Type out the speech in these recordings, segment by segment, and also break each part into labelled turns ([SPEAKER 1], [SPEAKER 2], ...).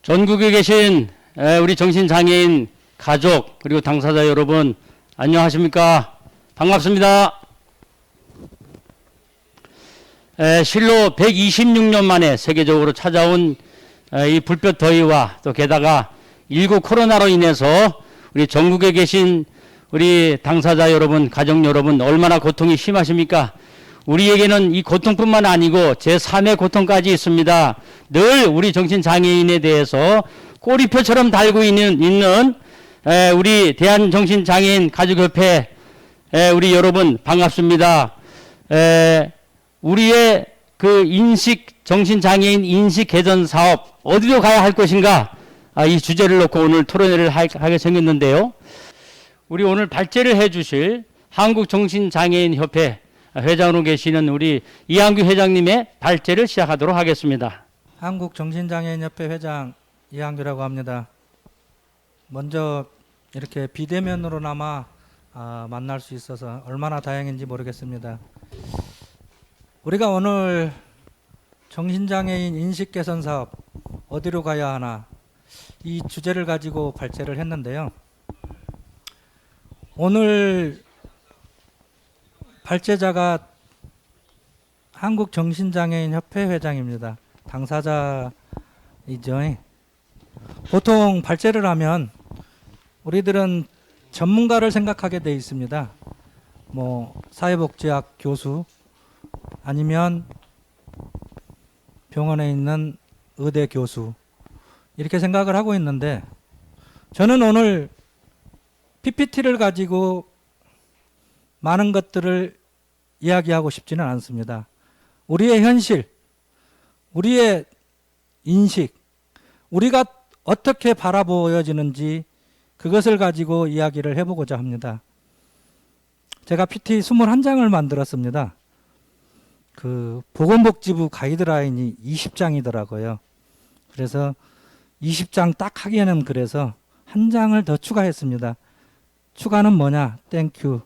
[SPEAKER 1] 전국에 계신 우리 정신장애인 가족 그리고 당사자 여러분 안녕하십니까? 반갑습니다. 실로 126년 만에 세계적으로 찾아온 이 불볕 더위와 또 게다가 19 코로나로 인해서 우리 전국에 계신 우리 당사자 여러분, 가족 여러분 얼마나 고통이 심하십니까? 우리에게는 이 고통뿐만 아니고 제3의 고통까지 있습니다. 늘 우리 정신장애인에 대해서 꼬리표처럼 달고 있는 우리 대한정신장애인 가족협회 우리 여러분 반갑습니다. 우리의 그 정신장애인 인식 개선 사업 어디로 가야 할 것인가? 이 주제를 놓고 오늘 토론회를 하게 생겼는데요. 우리 오늘 발제를 해 주실 한국정신장애인협회 회장으로 계시는 우리 이한규 회장님의 발제를 시작하도록 하겠습니다.
[SPEAKER 2] 한국정신장애인협회 회장 이한규라고 합니다. 먼저 이렇게 비대면으로나마 만날 수 있어서 얼마나 다행인지 모르겠습니다. 우리가 오늘 정신장애인 인식개선 사업 어디로 가야 하나 이 주제를 가지고 발제를 했는데요. 오늘 발제자가 한국정신장애인협회 회장입니다. 당사자이죠. 보통 발제를 하면 우리들은 전문가를 생각하게 돼 있습니다. 뭐 사회복지학 교수 아니면 병원에 있는 의대 교수 이렇게 생각을 하고 있는데 저는 오늘 PPT를 가지고 많은 것들을 이야기하고 싶지는 않습니다. 우리의 현실, 우리의 인식, 우리가 어떻게 바라보여지는지 그것을 가지고 이야기를 해보고자 합니다. 제가 PT 21장을 만들었습니다. 그 보건복지부 가이드라인이 20장이더라고요. 그래서 20장 딱 하기에는 그래서 한 장을 더 추가했습니다. 추가는 뭐냐? 땡큐.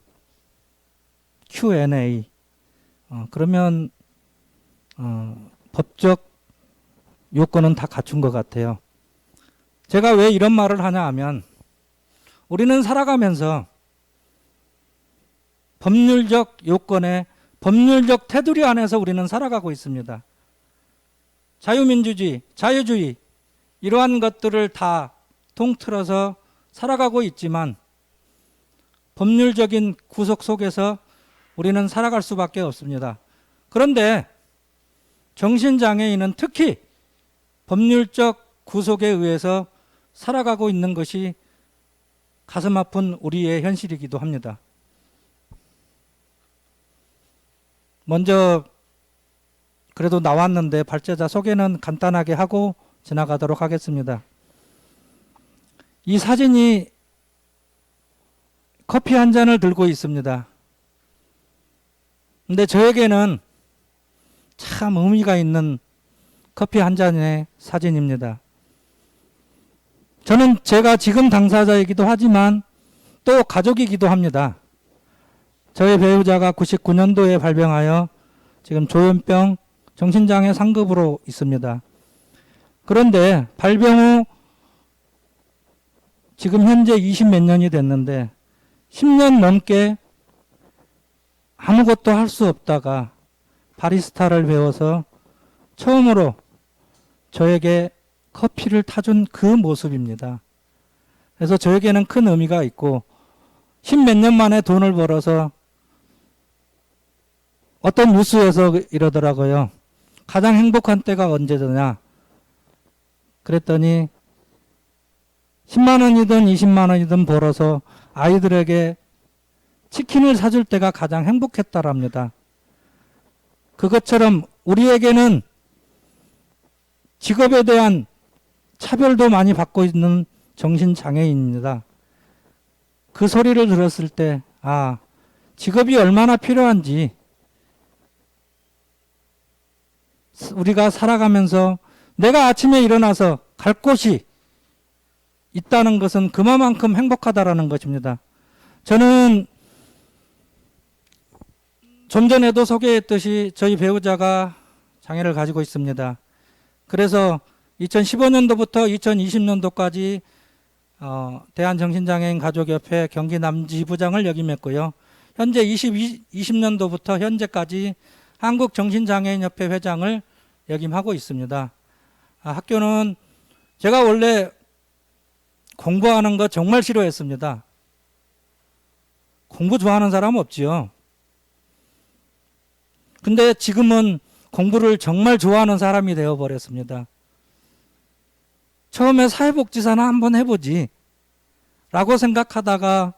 [SPEAKER 2] Q&A. 그러면 법적 요건은 다 갖춘 것 같아요. 제가 왜 이런 말을 하냐 하면 우리는 살아가면서 법률적 요건에 법률적 테두리 안에서 우리는 살아가고 있습니다. 자유민주주의, 자유주의 이러한 것들을 다 통틀어서 살아가고 있지만 법률적인 구속 속에서 우리는 살아갈 수밖에 없습니다. 그런데 정신장애인은 특히 법률적 구속에 의해서 살아가고 있는 것이 가슴 아픈 우리의 현실이기도 합니다. 먼저 그래도 나왔는데 발제자 소개는 간단하게 하고 지나가도록 하겠습니다. 이 사진이 커피 한 잔을 들고 있습니다. 근데 저에게는 참 의미가 있는 커피 한 잔의 사진입니다. 저는 제가 지금 당사자이기도 하지만 또 가족이기도 합니다. 저의 배우자가 99년도에 발병하여 지금 조현병 정신장애 상급으로 있습니다. 그런데 발병 후 지금 현재 20 몇 년이 됐는데 10년 넘게 아무것도 할 수 없다가 바리스타를 배워서 처음으로 저에게 커피를 타준 그 모습입니다. 그래서 저에게는 큰 의미가 있고 10 몇 년 만에 돈을 벌어서 어떤 뉴스에서 이러더라고요. 가장 행복한 때가 언제더냐. 그랬더니 10만 원이든 20만 원이든 벌어서 아이들에게 치킨을 사줄 때가 가장 행복했다랍니다. 그것처럼 우리에게는 직업에 대한 차별도 많이 받고 있는 정신장애인입니다. 그 소리를 들었을 때 직업이 얼마나 필요한지 우리가 살아가면서 내가 아침에 일어나서 갈 곳이 있다는 것은 그만큼 행복하다라는 것입니다. 저는 좀 전에도 소개했듯이 저희 배우자가 장애를 가지고 있습니다. 그래서 2015년도부터 2020년도까지 대한정신장애인 가족협회 경기 남지부장을 역임했고요. 현재 20년도부터 현재까지 한국정신장애인협회 회장을 역임하고 있습니다. 학교는 제가 원래 공부하는 거 정말 싫어했습니다. 공부 좋아하는 사람 없지요. 근데 지금은 공부를 정말 좋아하는 사람이 되어버렸습니다. 처음에 사회복지사나 한번 해보지 라고 생각하다가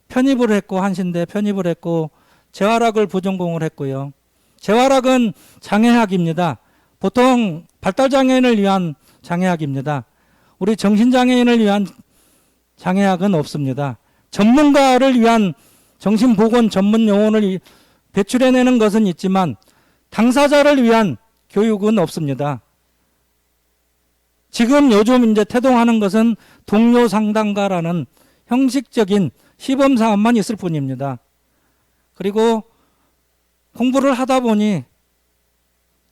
[SPEAKER 2] 편입을 했고, 한신대 편입을 했고, 재활학을 부전공을 했고요. 재활학은 장애학입니다. 보통 발달장애인을 위한 장애학입니다. 우리 정신장애인을 위한 장애학은 없습니다. 전문가를 위한 정신보건 전문 요원을 배출해내는 것은 있지만 당사자를 위한 교육은 없습니다. 지금 요즘 이제 태동하는 것은 동료 상담가라는 형식적인 시범 사업만 있을 뿐입니다. 그리고 공부를 하다 보니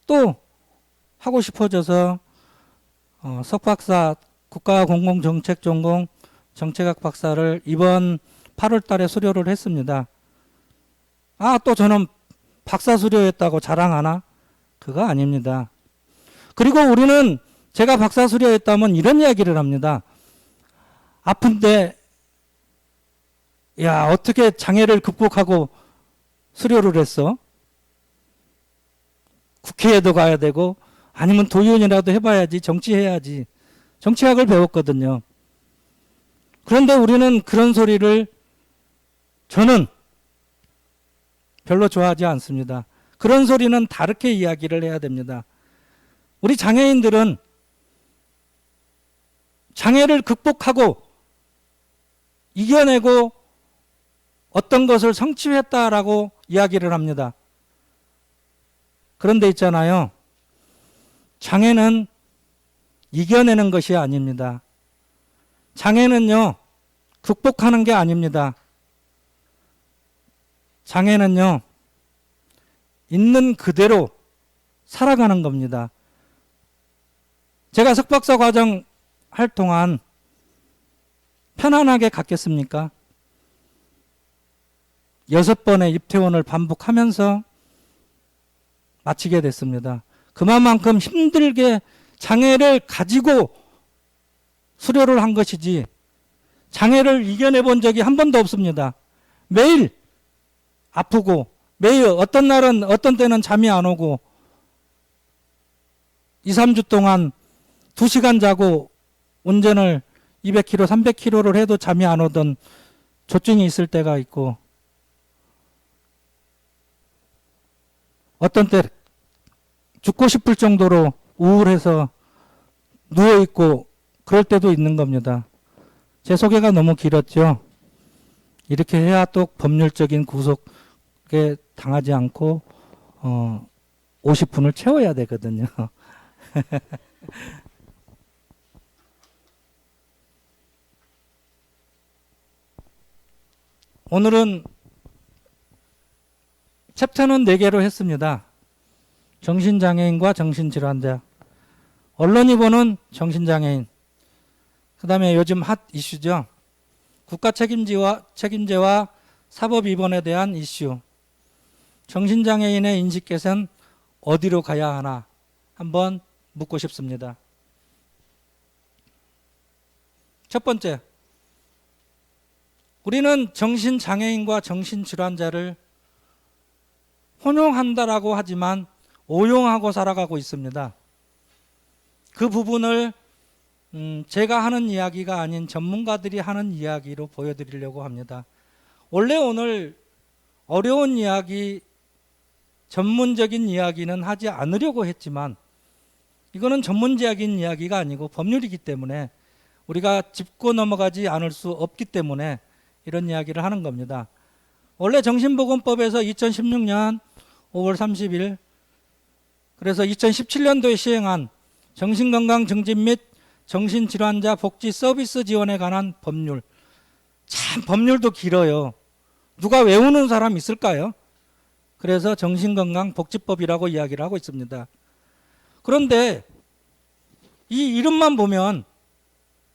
[SPEAKER 2] 또 하고 싶어져서 석박사 국가공공정책 전공 정책학 박사를 이번 8월 달에 수료를 했습니다. 또 저는 박사 수료했다고 자랑하나? 그거 아닙니다. 그리고 우리는 제가 박사 수료했다면 이런 이야기를 합니다. 아픈데 야, 어떻게 장애를 극복하고 수료를 했어? 국회에도 가야 되고 아니면 도의원이라도 해봐야지, 정치해야지. 정치학을 배웠거든요. 그런데 우리는 그런 소리를 저는 별로 좋아하지 않습니다. 그런 소리는 다르게 이야기를 해야 됩니다. 우리 장애인들은 장애를 극복하고 이겨내고 어떤 것을 성취했다라고 이야기를 합니다. 그런데 있잖아요. 장애는 이겨내는 것이 아닙니다. 장애는요, 극복하는 게 아닙니다. 장애는요, 있는 그대로 살아가는 겁니다. 제가 석박사 과정 할 동안 편안하게 갔겠습니까? 6번의 입퇴원을 반복하면서 마치게 됐습니다. 그만큼 힘들게 장애를 가지고 수료를 한 것이지 장애를 이겨내 본 적이 한 번도 없습니다. 매일 아프고 매일 어떤 날은 어떤 때는 잠이 안 오고 2, 3주 동안 2시간 자고 운전을 200km, 300km를 해도 잠이 안 오던 조증이 있을 때가 있고 어떤 때 죽고 싶을 정도로 우울해서 누워있고 그럴 때도 있는 겁니다. 제 소개가 너무 길었죠. 이렇게 해야 또 법률적인 구속에 당하지 않고 50분을 채워야 되거든요. 오늘은 챕터는 4개로 했습니다. 정신장애인과 정신질환자, 언론이 보는 정신장애인, 그 다음에 요즘 핫 이슈죠. 국가 책임제와 사법 위반에 대한 이슈, 정신장애인의 인식 개선 어디로 가야 하나 한번 묻고 싶습니다. 첫 번째, 우리는 정신장애인과 정신질환자를 혼용한다라고 하지만 오용하고 살아가고 있습니다. 그 부분을 제가 하는 이야기가 아닌 전문가들이 하는 이야기로 보여드리려고 합니다. 원래 오늘 어려운 이야기, 전문적인 이야기는 하지 않으려고 했지만 이거는 전문적인 이야기가 아니고 법률이기 때문에 우리가 짚고 넘어가지 않을 수 없기 때문에 이런 이야기를 하는 겁니다. 원래 정신보건법에서 2016년 5월 30일 그래서 2017년도에 시행한 정신건강 증진 및 정신질환자 복지 서비스 지원에 관한 법률, 참 법률도 길어요. 누가 외우는 사람 있을까요? 그래서 정신건강복지법이라고 이야기를 하고 있습니다. 그런데 이 이름만 보면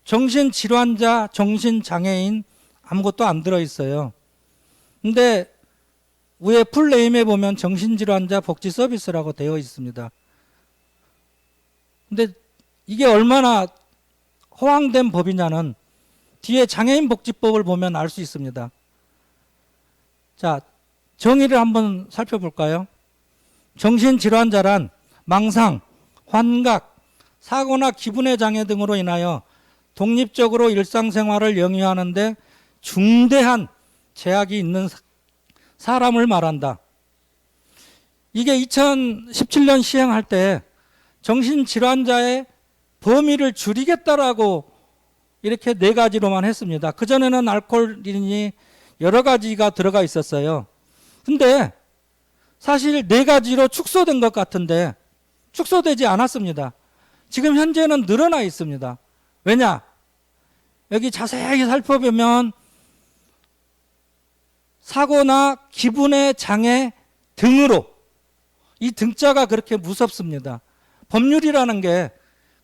[SPEAKER 2] 정신질환자, 정신장애인 아무것도 안 들어있어요. 근데 위에 풀네임에 보면 정신질환자 복지 서비스라고 되어 있습니다. 근데 이게 얼마나 허황된 법이냐는 뒤에 장애인복지법을 보면 알 수 있습니다. 자, 정의를 한번 살펴볼까요? 정신질환자란 망상, 환각, 사고나 기분의 장애 등으로 인하여 독립적으로 일상생활을 영위하는데 중대한 제약이 있는 사람을 말한다. 이게 2017년 시행할 때 정신질환자의 범위를 줄이겠다라고 이렇게 4가지로만 했습니다. 그전에는 알코올이니 여러 가지가 들어가 있었어요. 근데 사실 4가지로 축소된 것 같은데 축소되지 않았습니다. 지금 현재는 늘어나 있습니다. 왜냐? 여기 자세히 살펴보면 사고나 기분의 장애 등으로, 이 등자가 그렇게 무섭습니다. 법률이라는 게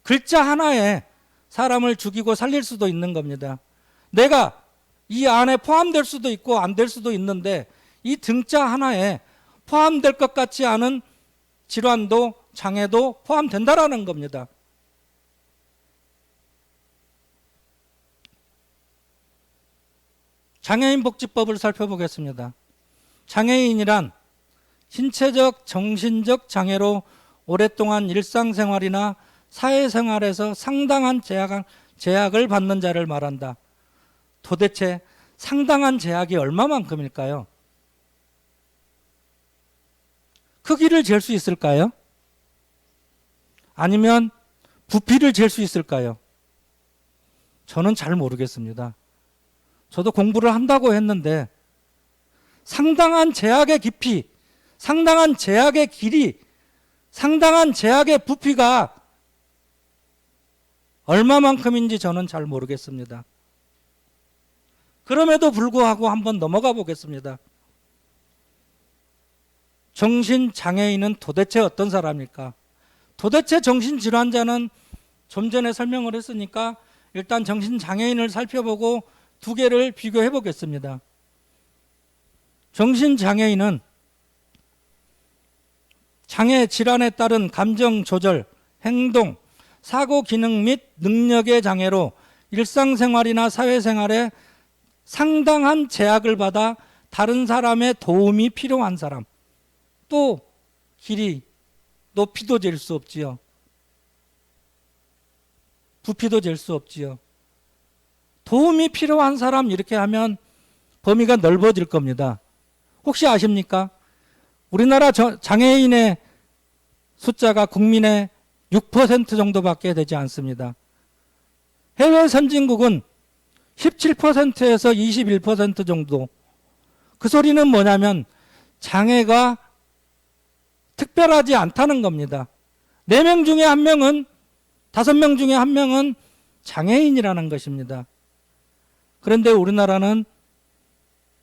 [SPEAKER 2] 글자 하나에 사람을 죽이고 살릴 수도 있는 겁니다. 내가 이 안에 포함될 수도 있고 안 될 수도 있는데 이 등자 하나에 포함될 것 같지 않은 질환도 장애도 포함된다라는 겁니다. 장애인복지법을 살펴보겠습니다. 장애인이란 신체적, 정신적 장애로 오랫동안 일상생활이나 사회생활에서 상당한 제약을 받는 자를 말한다. 도대체 상당한 제약이 얼마만큼일까요? 크기를 잴 수 있을까요? 아니면 부피를 잴 수 있을까요? 저는 잘 모르겠습니다. 저도 공부를 한다고 했는데 상당한 제약의 깊이, 상당한 제약의 길이, 상당한 제약의 부피가 얼마만큼인지 저는 잘 모르겠습니다. 그럼에도 불구하고 한번 넘어가 보겠습니다. 정신장애인은 도대체 어떤 사람일까? 도대체 정신질환자는 좀 전에 설명을 했으니까 일단 정신장애인을 살펴보고 2개를 비교해 보겠습니다. 정신장애인은 장애 질환에 따른 감정 조절, 행동, 사고 기능 및 능력의 장애로 일상생활이나 사회생활에 상당한 제약을 받아 다른 사람의 도움이 필요한 사람. 또 길이, 높이도 잴 수 없지요. 부피도 잴 수 없지요. 도움이 필요한 사람 이렇게 하면 범위가 넓어질 겁니다. 혹시 아십니까? 우리나라 장애인의 숫자가 국민의 6% 정도밖에 되지 않습니다. 해외 선진국은 17%에서 21% 정도. 그 소리는 뭐냐면 장애가 특별하지 않다는 겁니다. 4명 중에 1명은, 5명 중에 1명은 장애인이라는 것입니다. 그런데 우리나라는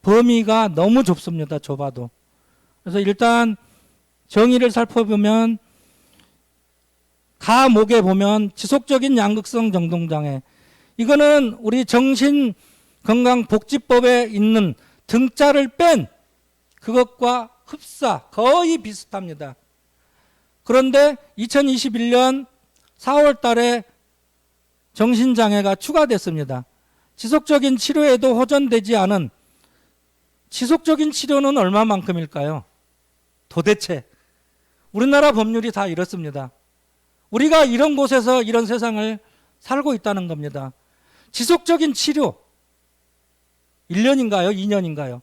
[SPEAKER 2] 범위가 너무 좁습니다. 좁아도. 그래서 일단 정의를 살펴보면 가목에 보면 지속적인 양극성 정동장애, 이거는 우리 정신건강복지법에 있는 등자를 뺀 그것과 흡사 거의 비슷합니다. 그런데 2021년 4월 달에 정신장애가 추가됐습니다. 지속적인 치료에도 호전되지 않은, 지속적인 치료는 얼마만큼일까요? 도대체 우리나라 법률이 다 이렇습니다. 우리가 이런 곳에서 이런 세상을 살고 있다는 겁니다. 지속적인 치료 1년인가요? 2년인가요?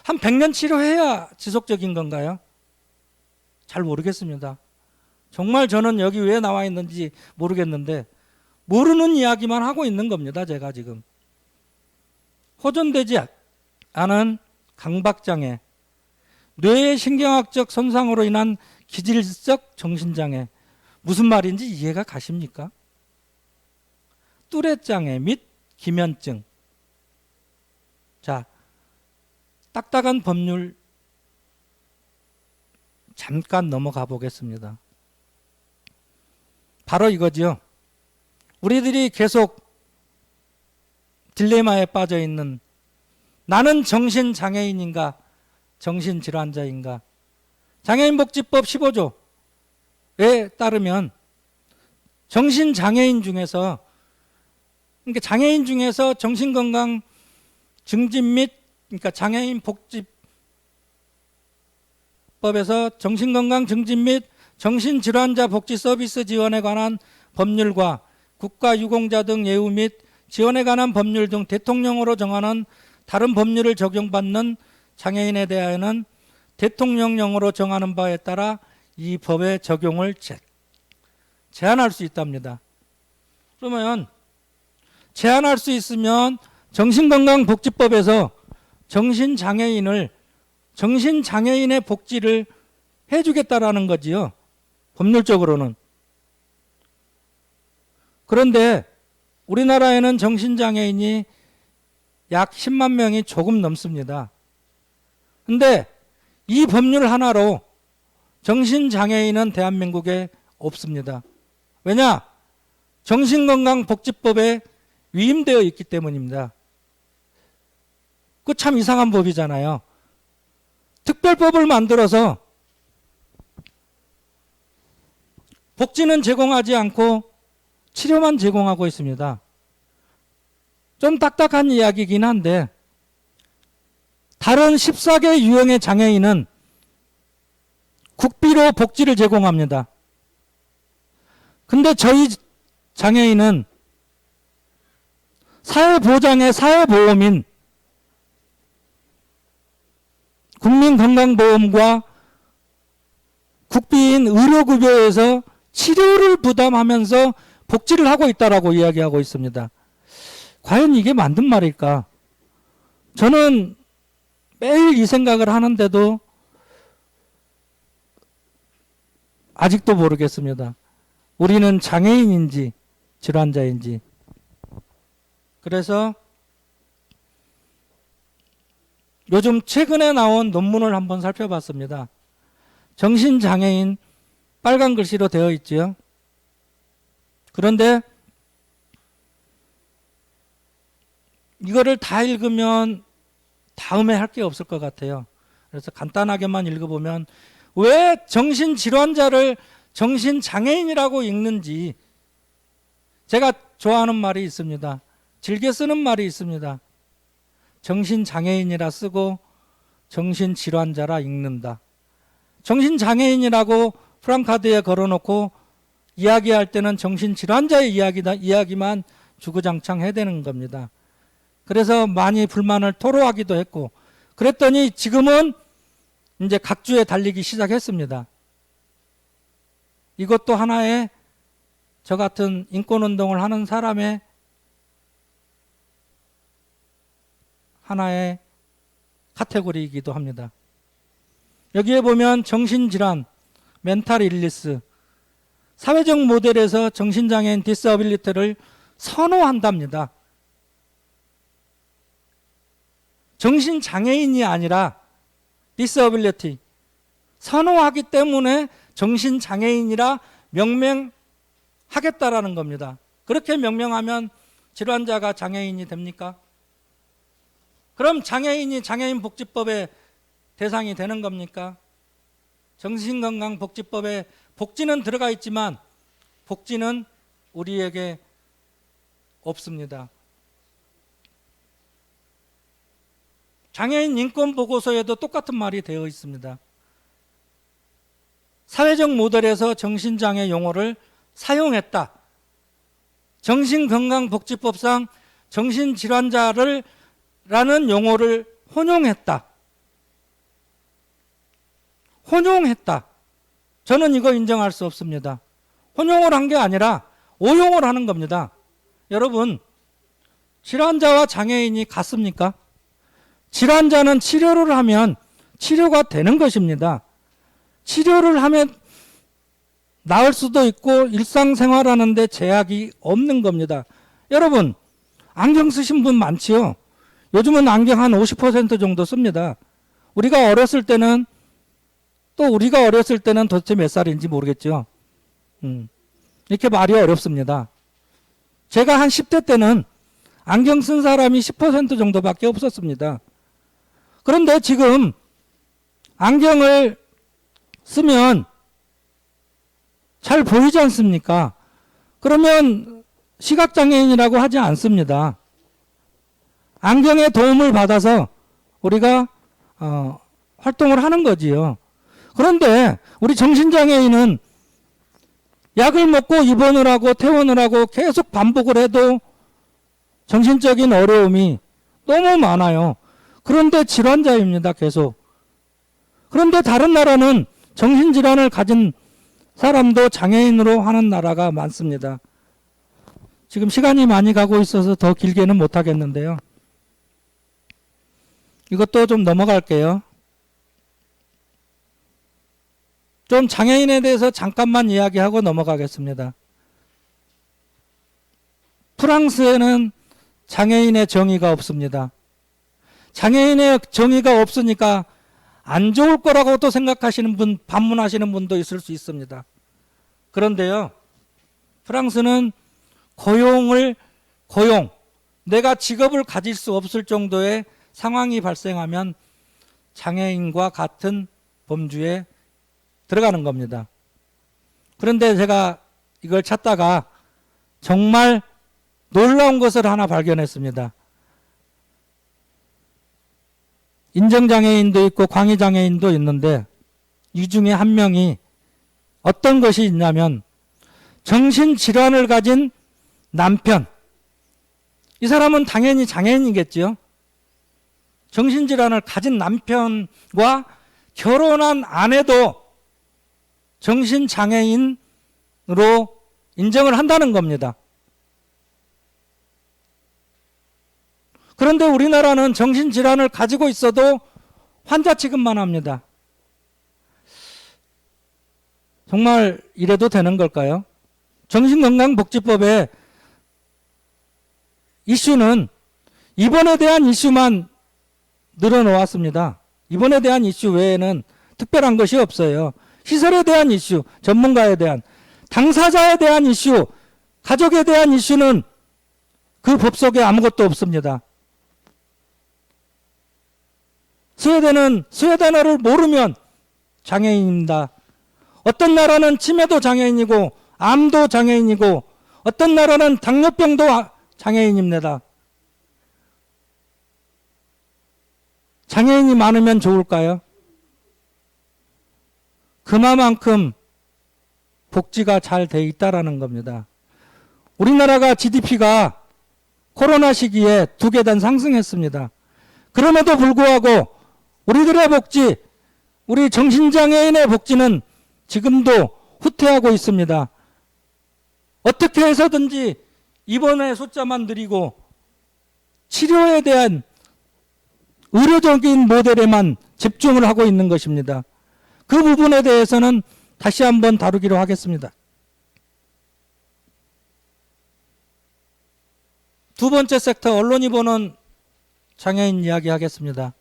[SPEAKER 2] 한 100년 치료해야 지속적인 건가요? 잘 모르겠습니다. 정말 저는 여기 왜 나와 있는지 모르겠는데 모르는 이야기만 하고 있는 겁니다. 제가 지금. 호전되지 않은 강박장애, 뇌의 신경학적 손상으로 인한 기질적 정신장애, 무슨 말인지 이해가 가십니까? 뚜레장애 및 기면증. 자, 딱딱한 법률 잠깐 넘어가 보겠습니다. 바로 이거죠. 우리들이 계속 딜레마에 빠져 있는, 나는 정신장애인인가 정신질환자인가. 장애인복지법 15조에 따르면 정신장애인 중에서, 그러니까 장애인 중에서 정신건강 증진 및, 그러니까 장애인복지법에서 정신건강 증진 및 정신질환자 복지 서비스 지원에 관한 법률과 국가유공자 등 예우 및 지원에 관한 법률 등 대통령으로 정하는 다른 법률을 적용받는 장애인에 대하여는 대통령령으로 정하는 바에 따라 이 법의 적용을 제한할 수 있답니다. 그러면 제한할 수 있으면 정신건강복지법에서 정신장애인의 복지를 해주겠다라는 거지요. 법률적으로는. 그런데 우리나라에는 정신장애인이 약 10만 명이 조금 넘습니다. 근데 이 법률 하나로 정신장애인은 대한민국에 없습니다. 왜냐? 정신건강복지법에 위임되어 있기 때문입니다. 그 참 이상한 법이잖아요. 특별법을 만들어서 복지는 제공하지 않고 치료만 제공하고 있습니다. 좀 딱딱한 이야기이긴 한데, 다른 14개 유형의 장애인은 국비로 복지를 제공합니다. 근데 저희 장애인은 사회보장의 사회보험인 국민건강보험과 국비인 의료급여에서 치료를 부담하면서 복지를 하고 있다라고 이야기하고 있습니다. 과연 이게 맞는 말일까? 저는 매일 이 생각을 하는데도 아직도 모르겠습니다. 우리는 장애인인지 질환자인지. 그래서 요즘 최근에 나온 논문을 한번 살펴봤습니다. 정신장애인 빨간 글씨로 되어 있지요. 그런데 이거를 다 읽으면 다음에 할 게 없을 것 같아요. 그래서 간단하게만 읽어보면, 왜 정신질환자를 정신장애인이라고 읽는지, 제가 좋아하는 말이 있습니다. 즐겨 쓰는 말이 있습니다. 정신장애인이라 쓰고 정신질환자라 읽는다. 정신장애인이라고 프랑카드에 걸어놓고 이야기할 때는 정신질환자의 이야기만 주구장창 해대는 겁니다. 그래서 많이 불만을 토로하기도 했고, 그랬더니 지금은 이제 각주에 달리기 시작했습니다. 이것도 하나의, 저 같은 인권운동을 하는 사람의 하나의 카테고리이기도 합니다. 여기에 보면 정신질환, 멘탈 일리스, 사회적 모델에서 정신장애인 디서빌리티를 선호한답니다. 정신장애인이 아니라 디서빌리티, 선호하기 때문에 정신장애인이라 명명하겠다라는 겁니다. 그렇게 명명하면 질환자가 장애인이 됩니까? 그럼 장애인이 장애인복지법의 대상이 되는 겁니까? 정신건강복지법에 복지는 들어가 있지만 복지는 우리에게 없습니다. 장애인 인권보고서에도 똑같은 말이 되어 있습니다. 사회적 모델에서 정신장애 용어를 사용했다. 정신건강복지법상 정신질환자를 라는 용어를 혼용했다. 혼용했다. 저는 이거 인정할 수 없습니다. 혼용을 한 게 아니라 오용을 하는 겁니다. 여러분, 질환자와 장애인이 같습니까? 질환자는 치료를 하면 치료가 되는 것입니다. 치료를 하면 나을 수도 있고 일상생활하는 데 제약이 없는 겁니다. 여러분, 안경 쓰신 분 많지요? 요즘은 안경 한 50% 정도 씁니다. 우리가 어렸을 때는 도대체 몇 살인지 모르겠죠. 이렇게 말이 어렵습니다. 제가 한 10대 때는 안경 쓴 사람이 10% 정도밖에 없었습니다. 그런데 지금 안경을 쓰면 잘 보이지 않습니까? 그러면 시각장애인이라고 하지 않습니다. 안경의 도움을 받아서 우리가 활동을 하는 거지요. 그런데 우리 정신장애인은 약을 먹고 입원을 하고 퇴원을 하고 계속 반복을 해도 정신적인 어려움이 너무 많아요. 그런데 질환자입니다, 계속. 그런데 다른 나라는 정신질환을 가진 사람도 장애인으로 하는 나라가 많습니다. 지금 시간이 많이 가고 있어서 더 길게는 못하겠는데요. 이것도 좀 넘어갈게요. 좀 장애인에 대해서 잠깐만 이야기하고 넘어가겠습니다. 프랑스에는 장애인의 정의가 없습니다. 장애인의 정의가 없으니까 안 좋을 거라고 또 생각하시는 분, 반문하시는 분도 있을 수 있습니다. 그런데요, 프랑스는 고용, 내가 직업을 가질 수 없을 정도의 상황이 발생하면 장애인과 같은 범주에 들어가는 겁니다. 그런데 제가 이걸 찾다가 정말 놀라운 것을 하나 발견했습니다. 인정장애인도 있고 광의장애인도 있는데 이 중에 한 명이 어떤 것이 있냐면 정신질환을 가진 남편, 이 사람은 당연히 장애인이겠죠. 정신질환을 가진 남편과 결혼한 아내도 정신장애인으로 인정을 한다는 겁니다. 그런데 우리나라는 정신질환을 가지고 있어도 환자 취급만 합니다. 정말 이래도 되는 걸까요? 정신건강복지법의 이슈는 입원에 대한 이슈만 늘어놓았습니다. 입원에 대한 이슈 외에는 특별한 것이 없어요. 시설에 대한 이슈, 전문가에 대한, 당사자에 대한 이슈, 가족에 대한 이슈는 그 법 속에 아무것도 없습니다. 스웨덴은 스웨덴어를 모르면 장애인입니다. 어떤 나라는 치매도 장애인이고 암도 장애인이고 어떤 나라는 당뇨병도 장애인입니다. 장애인이 많으면 좋을까요? 그만큼 복지가 잘 돼 있다라는 겁니다. 우리나라가 GDP가 코로나 시기에 2계단 상승했습니다. 그럼에도 불구하고 우리들의 복지, 우리 정신장애인의 복지는 지금도 후퇴하고 있습니다. 어떻게 해서든지 입원의 숫자만 늘리고 치료에 대한 의료적인 모델에만 집중을 하고 있는 것입니다. 그 부분에 대해서는 다시 한번 다루기로 하겠습니다. 두 번째 섹터, 언론이 보는 장애인 이야기 하겠습니다.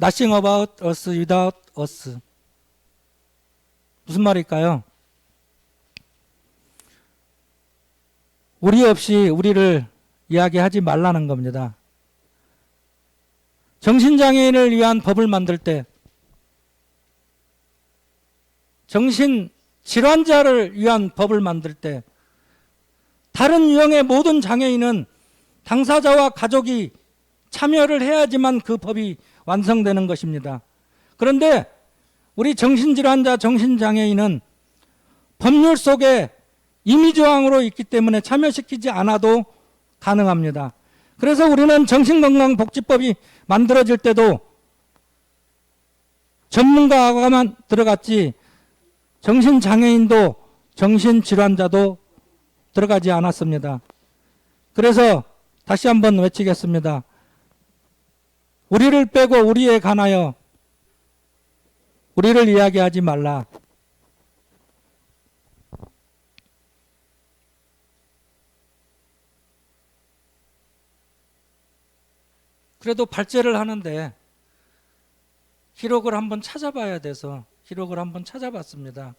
[SPEAKER 2] Nothing about us without us. 무슨 말일까요? 우리 없이 우리를 이야기하지 말라는 겁니다. 정신장애인을 위한 법을 만들 때, 정신질환자를 위한 법을 만들 때, 다른 유형의 모든 장애인은 당사자와 가족이 참여를 해야지만 그 법이 완성되는 것입니다. 그런데 우리 정신질환자, 정신장애인은 법률 속에 임의조항으로 있기 때문에 참여시키지 않아도 가능합니다. 그래서 우리는 정신건강복지법이 만들어질 때도 전문가가만 들어갔지 정신장애인도 정신질환자도 들어가지 않았습니다. 그래서 다시 한번 외치겠습니다. 우리를 빼고 우리에 관하여 우리를 이야기하지 말라. 그래도 발제를 하는데 기록을 한번 찾아봐야 돼서 기록을 한번 찾아봤습니다.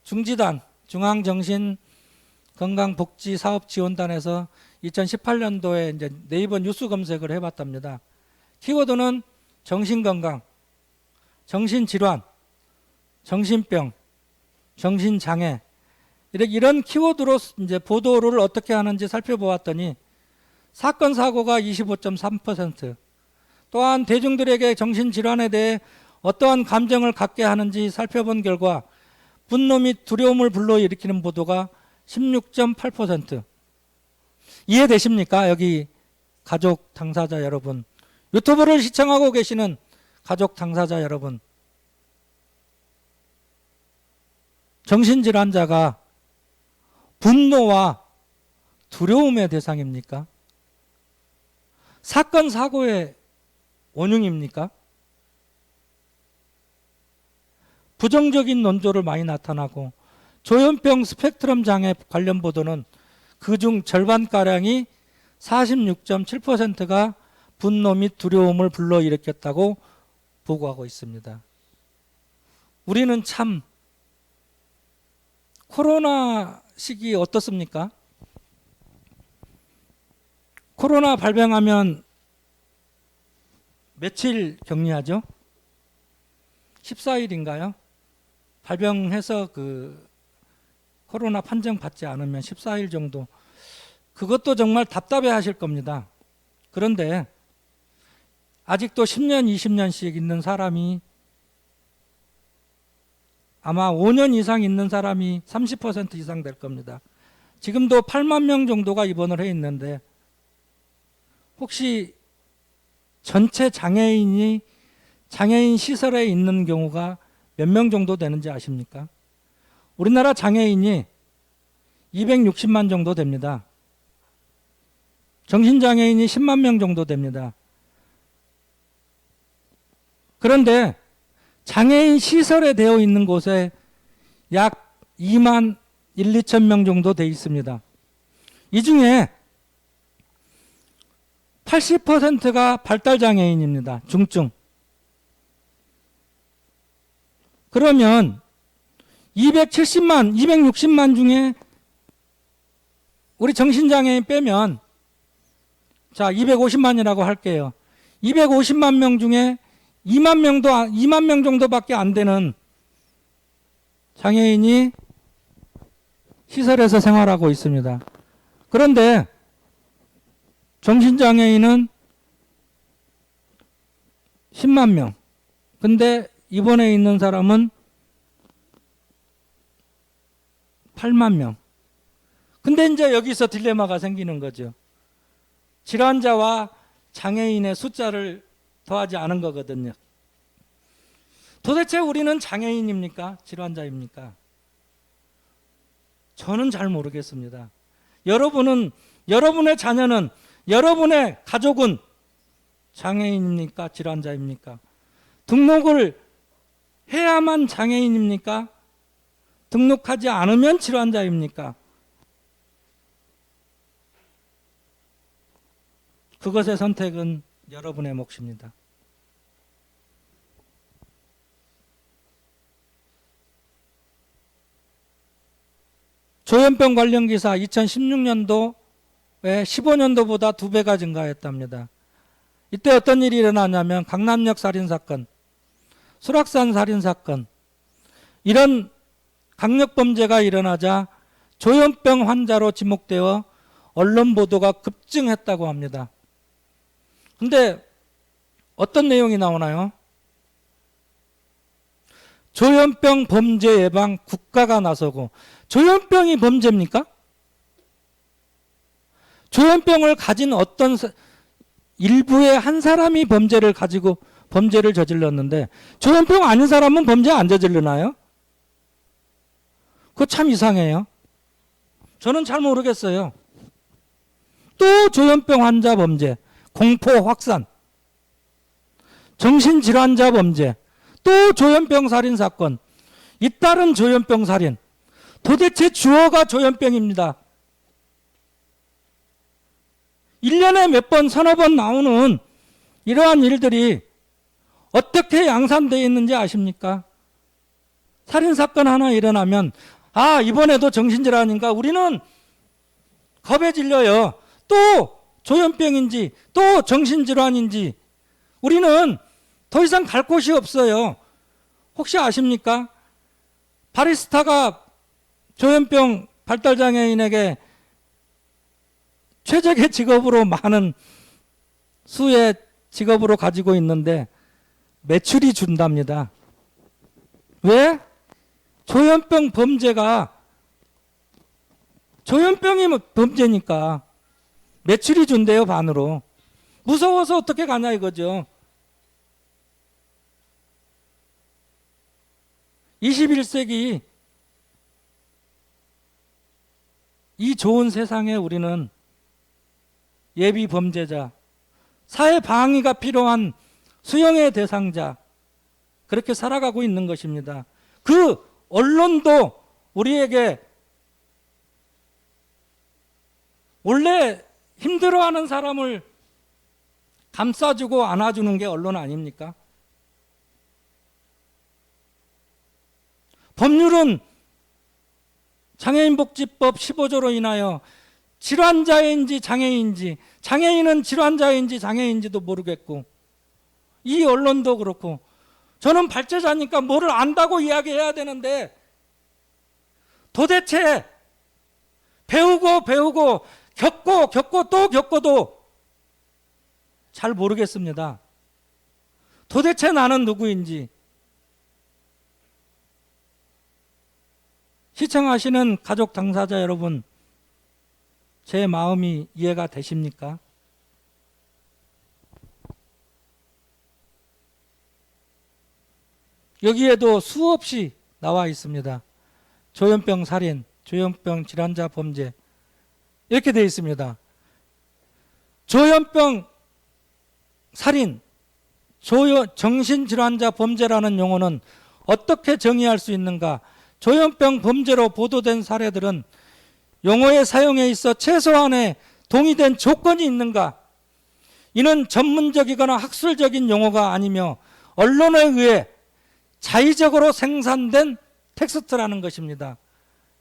[SPEAKER 2] 중지단 중앙정신건강복지사업지원단에서 2018년도에 이제 네이버 뉴스 검색을 해봤답니다. 키워드는 정신건강, 정신질환, 정신병, 정신장애 이런 키워드로 이제 보도를 어떻게 하는지 살펴보았더니 사건 사고가 25.3%, 또한 대중들에게 정신질환에 대해 어떠한 감정을 갖게 하는지 살펴본 결과 분노 및 두려움을 불러일으키는 보도가 16.8%. 이해되십니까? 여기 가족 당사자 여러분, 유튜브를 시청하고 계시는 가족 당사자 여러분, 정신질환자가 분노와 두려움의 대상입니까? 사건 사고의 원흉입니까? 부정적인 논조를 많이 나타나고 조현병 스펙트럼 장애 관련 보도는 그중 절반가량이 46.7%가 분노 및 두려움을 불러일으켰다고 보고하고 있습니다. 우리는 참 코로나 시기 어떻습니까? 코로나 발병하면 며칠 격리하죠? 14일인가요? 발병해서 코로나 판정 받지 않으면 14일 정도. 그것도 정말 답답해 하실 겁니다. 그런데 아직도 10년, 20년씩 있는 사람이, 아마 5년 이상 있는 사람이 30% 이상 될 겁니다. 지금도 8만 명 정도가 입원을 해 있는데, 혹시 전체 장애인 시설에 있는 경우가 몇 명 정도 되는지 아십니까? 우리나라 장애인이 260만 정도 됩니다. 정신장애인이 10만 명 정도 됩니다. 그런데 장애인 시설에 되어 있는 곳에 약 2만 1, 2천 명 정도 돼 있습니다. 이 중에 80%가 발달장애인입니다. 중증. 그러면 270만, 260만 중에 우리 정신장애인 빼면, 자, 250만이라고 할게요. 250만 명 중에 2만 명 정도밖에 안 되는 장애인이 시설에서 생활하고 있습니다. 그런데 정신장애인은 10만 명. 근데 입원해 있는 사람은 8만 명. 근데 이제 여기서 딜레마가 생기는 거죠. 질환자와 장애인의 숫자를 더하지 않은 거거든요. 도대체 우리는 장애인입니까? 질환자입니까? 저는 잘 모르겠습니다. 여러분의 자녀는, 여러분의 가족은 장애인입니까? 질환자입니까? 등록을 해야만 장애인입니까? 등록하지 않으면 질환자입니까? 그것의 선택은 여러분의 몫입니다. 조현병 관련 기사 2016년도에 15년도보다 2배가 증가했답니다. 이때 어떤 일이 일어나냐면 강남역 살인사건, 수락산 살인사건, 이런 강력범죄가 일어나자 조현병 환자로 지목되어 언론 보도가 급증했다고 합니다. 근데 어떤 내용이 나오나요? 조현병 범죄 예방 국가가 나서고. 조현병이 범죄입니까? 조현병을 가진 어떤 일부의 한 사람이 범죄를 가지고 범죄를 저질렀는데 조현병 아닌 사람은 범죄 안 저지르나요? 그거 참 이상해요. 저는 잘 모르겠어요. 또 조현병 환자 범죄, 공포 확산, 정신질환자 범죄, 또 조현병 살인 사건, 잇따른 조현병 살인. 도대체 주어가 조현병입니다. 1년에 몇 번, 서너 번 나오는 이러한 일들이 어떻게 양산되어 있는지 아십니까? 살인사건 하나 일어나면 아, 이번에도 정신질환인가? 우리는 겁에 질려요. 또 조현병인지 또 정신질환인지 우리는 더 이상 갈 곳이 없어요. 혹시 아십니까? 바리스타가 조현병 발달장애인에게 최적의 직업으로 많은 수의 직업으로 가지고 있는데 매출이 준답니다. 왜? 조현병 범죄가 조현병이 범죄니까 매출이 준대요, 반으로. 무서워서 어떻게 가냐 이거죠. 21세기 이 좋은 세상에 우리는 예비 범죄자, 사회 방위가 필요한 수용의 대상자, 그렇게 살아가고 있는 것입니다. 그 언론도 우리에게 원래 힘들어하는 사람을 감싸주고 안아주는 게 언론 아닙니까? 법률은 장애인복지법 15조로 인하여 질환자인지 장애인인지, 장애인은 질환자인지 장애인인지도 모르겠고, 이 언론도 그렇고, 저는 발제자니까 뭐를 안다고 이야기해야 되는데 도대체 배우고 겪고 또 겪어도 잘 모르겠습니다. 도대체 나는 누구인지. 시청하시는 가족 당사자 여러분, 제 마음이 이해가 되십니까? 여기에도 수없이 나와 있습니다. 조현병 살인, 조현병 질환자 범죄 이렇게 되어 있습니다. 조현병 살인, 정신질환자 범죄라는 용어는 어떻게 정의할 수 있는가? 조현병 범죄로 보도된 사례들은 용어의 사용에 있어 최소한의 동의된 조건이 있는가? 이는 전문적이거나 학술적인 용어가 아니며 언론에 의해 자의적으로 생산된 텍스트라는 것입니다.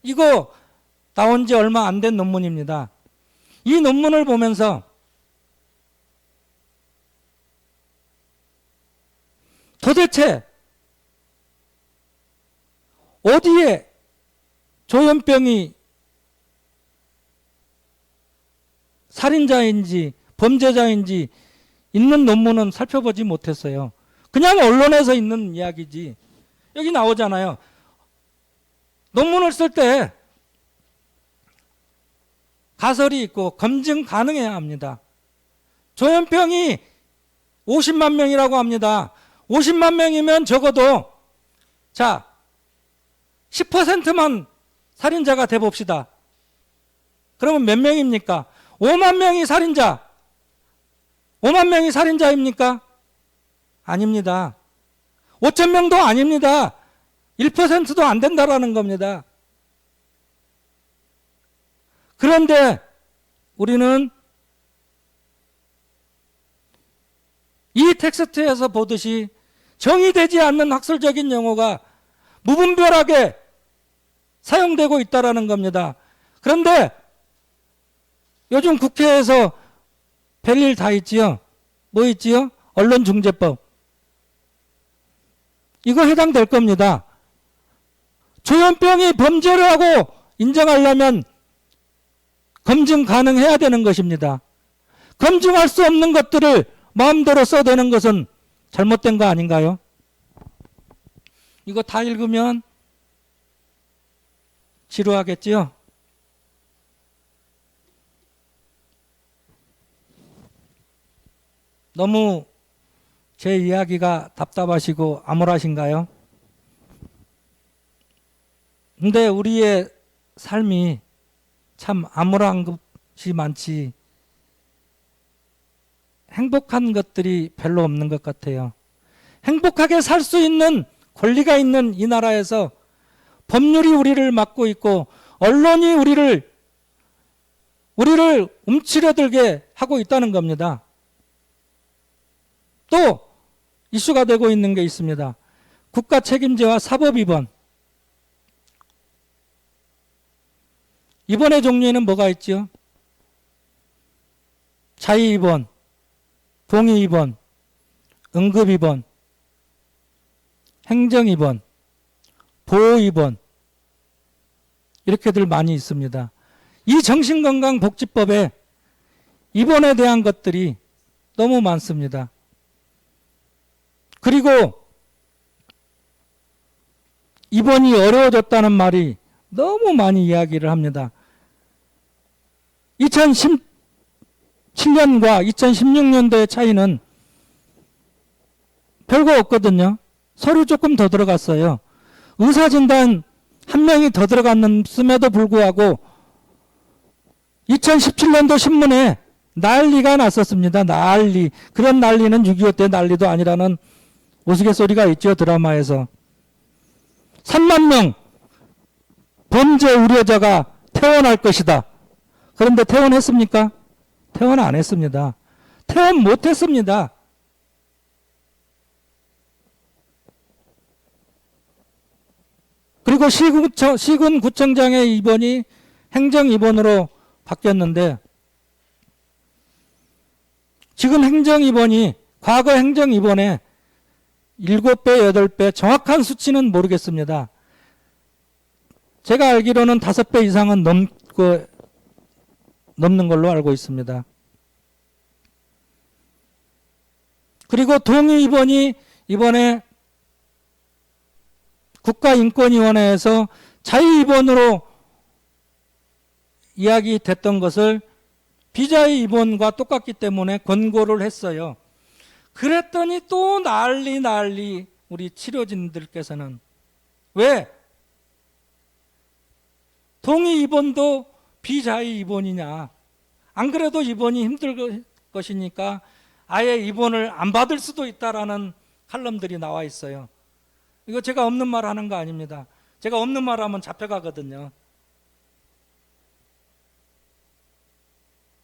[SPEAKER 2] 이거 나온 지 얼마 안 된 논문입니다. 이 논문을 보면서 도대체 어디에 조현병이 살인자인지 범죄자인지 있는 논문은 살펴보지 못했어요. 그냥 언론에서 있는 이야기지. 여기 나오잖아요. 논문을 쓸 때 가설이 있고 검증 가능해야 합니다. 조현병이 50만 명이라고 합니다. 50만 명이면 적어도 자 10%만 살인자가 돼봅시다. 그러면 몇 명입니까? 5만 명이 살인자. 5만 명이 살인자입니까? 아닙니다. 5천 명도 아닙니다. 1%도 안 된다라는 겁니다. 그런데 우리는 이 텍스트에서 보듯이 정의되지 않는 학술적인 용어가 무분별하게 사용되고 있다는 겁니다. 그런데 요즘 국회에서 별일 다 있지요. 뭐 있지요? 언론중재법. 이거 해당될 겁니다. 조현병이 범죄라고 인정하려면 검증 가능해야 되는 것입니다. 검증할 수 없는 것들을 마음대로 써대는 것은 잘못된 거 아닌가요? 이거 다 읽으면 지루하겠지요? 너무 제 이야기가 답답하시고 암울하신가요? 근데 우리의 삶이 참 암울한 것이 많지 행복한 것들이 별로 없는 것 같아요. 행복하게 살 수 있는 권리가 있는 이 나라에서 법률이 우리를 막고 있고 언론이 우리를 움츠러들게 하고 있다는 겁니다. 또 이슈가 되고 있는 게 있습니다. 국가 책임제와 사법 위반. 입원의 종류에는 뭐가 있죠? 자의 입원, 동의 입원, 응급 입원, 행정 입원, 보호 입원, 이렇게들 많이 있습니다. 이 정신건강복지법에 입원에 대한 것들이 너무 많습니다. 그리고 입원이 어려워졌다는 말이 너무 많이 이야기를 합니다. 2017년과 2016년도의 차이는 별거 없거든요. 서류 조금 더 들어갔어요. 의사진단 한 명이 더 들어갔음에도 불구하고 2017년도 신문에 난리가 났었습니다. 난리. 그런 난리는 6.25 때 난리도 아니라는 우스갯소리가 있죠. 드라마에서. 3만 명 범죄 우려자가 퇴원할 것이다. 그런데 퇴원했습니까? 퇴원 안 했습니다. 퇴원 못했습니다. 그리고 시군구청장의 입원이 행정입원으로 바뀌었는데 지금 행정입원이 과거 행정입원의 7배, 8배 정확한 수치는 모르겠습니다. 제가 알기로는 5배 이상은 넘는 걸로 알고 있습니다. 그리고 동의입원이 이번에 국가인권위원회에서 자의입원으로 이야기됐던 것을 비자의입원과 똑같기 때문에 권고를 했어요. 그랬더니 또 난리 우리 치료진들께서는 왜 동의 입원도 비자의 입원이냐, 안 그래도 입원이 힘들 것이니까 아예 입원을 안 받을 수도 있다라는 칼럼들이 나와 있어요. 이거 제가 없는 말 하는 거 아닙니다. 제가 없는 말 하면 잡혀가거든요.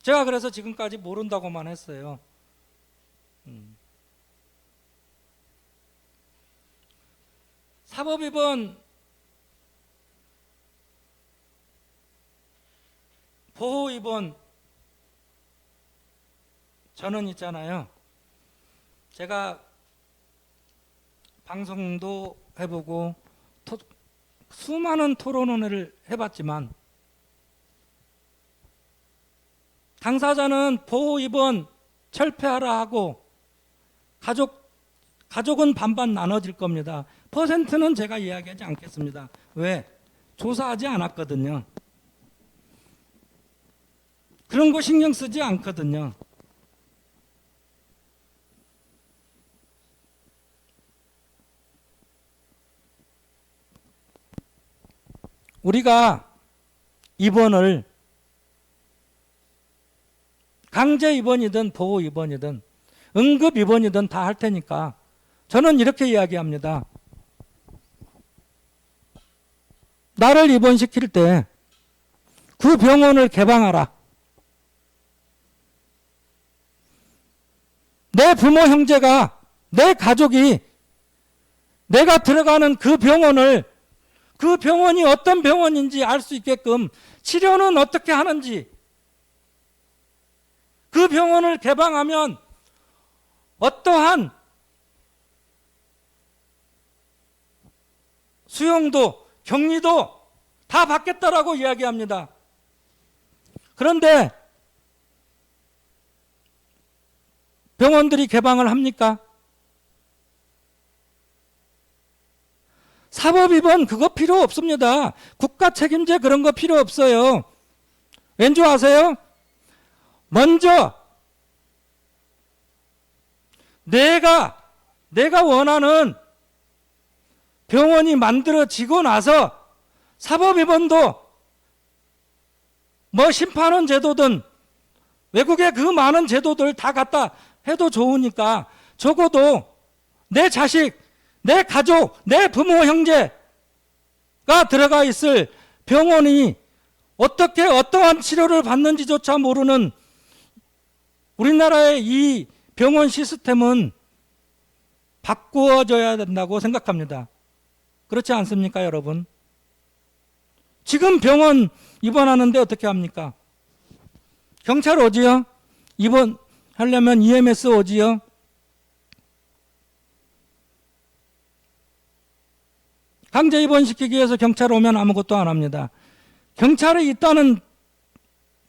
[SPEAKER 2] 제가 그래서 지금까지 모른다고만 했어요. 사법입원, 보호입원, 저는 있잖아요. 제가 방송도 해보고 수많은 토론회를 해봤지만 당사자는 보호입원 철폐하라 하고 가족은 반반 나눠질 겁니다. 퍼센트는 제가 이야기하지 않겠습니다. 왜? 조사하지 않았거든요. 그런 거 신경 쓰지 않거든요. 우리가 입원을 강제 입원이든 보호 입원이든 응급 입원이든 다 할 테니까 저는 이렇게 이야기합니다. 나를 입원시킬 때 그 병원을 개방하라. 내 부모 형제가, 내 가족이 내가 들어가는 그 병원이 어떤 병원인지 알 수 있게끔 치료는 어떻게 하는지, 그 병원을 개방하면 어떠한 수용도, 격리도 다 받겠다라고 이야기합니다. 그런데 병원들이 개방을 합니까? 사법입원 그거 필요 없습니다. 국가 책임제 그런 거 필요 없어요. 왠지 아세요? 먼저 내가 원하는 병원이 만들어지고 나서 사법입원도 뭐 심판원 제도든 외국의 그 많은 제도들 다 갖다 해도 좋으니까 적어도 내 자식, 내 가족, 내 부모 형제가 들어가 있을 병원이 어떻게 어떠한 치료를 받는지조차 모르는 우리나라의 이 병원 시스템은 바꾸어져야 된다고 생각합니다. 그렇지 않습니까, 여러분? 지금 병원 입원하는데 어떻게 합니까? 경찰 오지요? 입원하려면 EMS 오지요? 강제 입원시키기 위해서 경찰 오면 아무것도 안 합니다. 경찰이 있다는,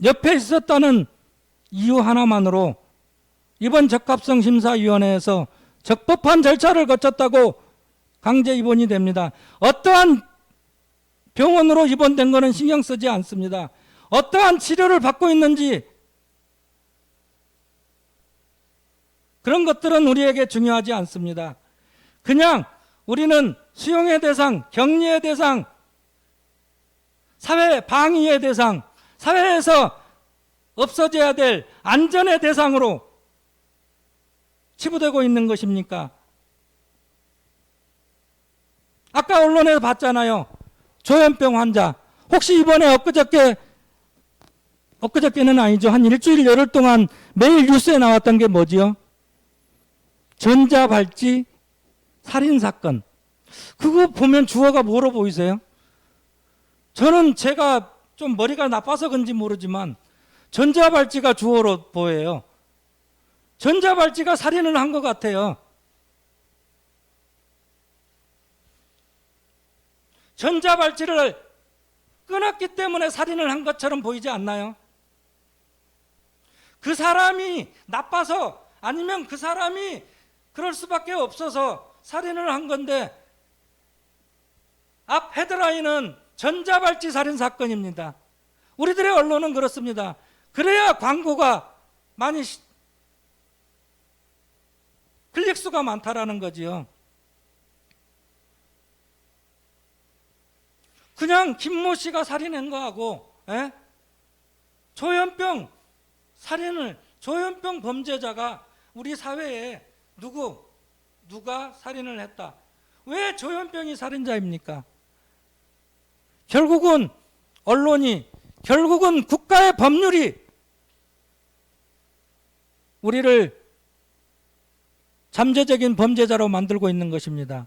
[SPEAKER 2] 옆에 있었다는 이유 하나만으로 이번 적합성심사위원회에서 적법한 절차를 거쳤다고 강제 입원이 됩니다. 어떠한 병원으로 입원된 것은 신경 쓰지 않습니다. 어떠한 치료를 받고 있는지 그런 것들은 우리에게 중요하지 않습니다. 그냥 우리는 수용의 대상, 격리의 대상, 사회 방위의 대상, 사회에서 없어져야 될 안전의 대상으로 치부되고 있는 것입니까? 아까 언론에서 봤잖아요. 조현병 환자. 혹시 이번에 엊그저께는 아니죠. 한 일주일 열흘 동안 매일 뉴스에 나왔던 게 뭐지요? 전자발찌 살인사건. 그거 보면 주어가 뭐로 보이세요? 저는 제가 좀 머리가 나빠서 그런지 모르지만 전자발찌가 주어로 보여요. 전자발찌가 살인을 한 것 같아요. 전자발찌를 끊었기 때문에 살인을 한 것처럼 보이지 않나요? 그 사람이 나빠서 아니면 그 사람이 그럴 수밖에 없어서 살인을 한 건데 앞 헤드라인은 전자발찌 살인 사건입니다. 우리들의 언론은 그렇습니다. 그래야 광고가 많이 클릭수가 많다라는 거지요. 그냥 김모 씨가 살인한 거하고 조현병 조현병 범죄자가 우리 사회에 누가 살인을 했다. 왜 조현병이 살인자입니까? 결국은 언론이, 결국은 국가의 법률이 우리를 잠재적인 범죄자로 만들고 있는 것입니다.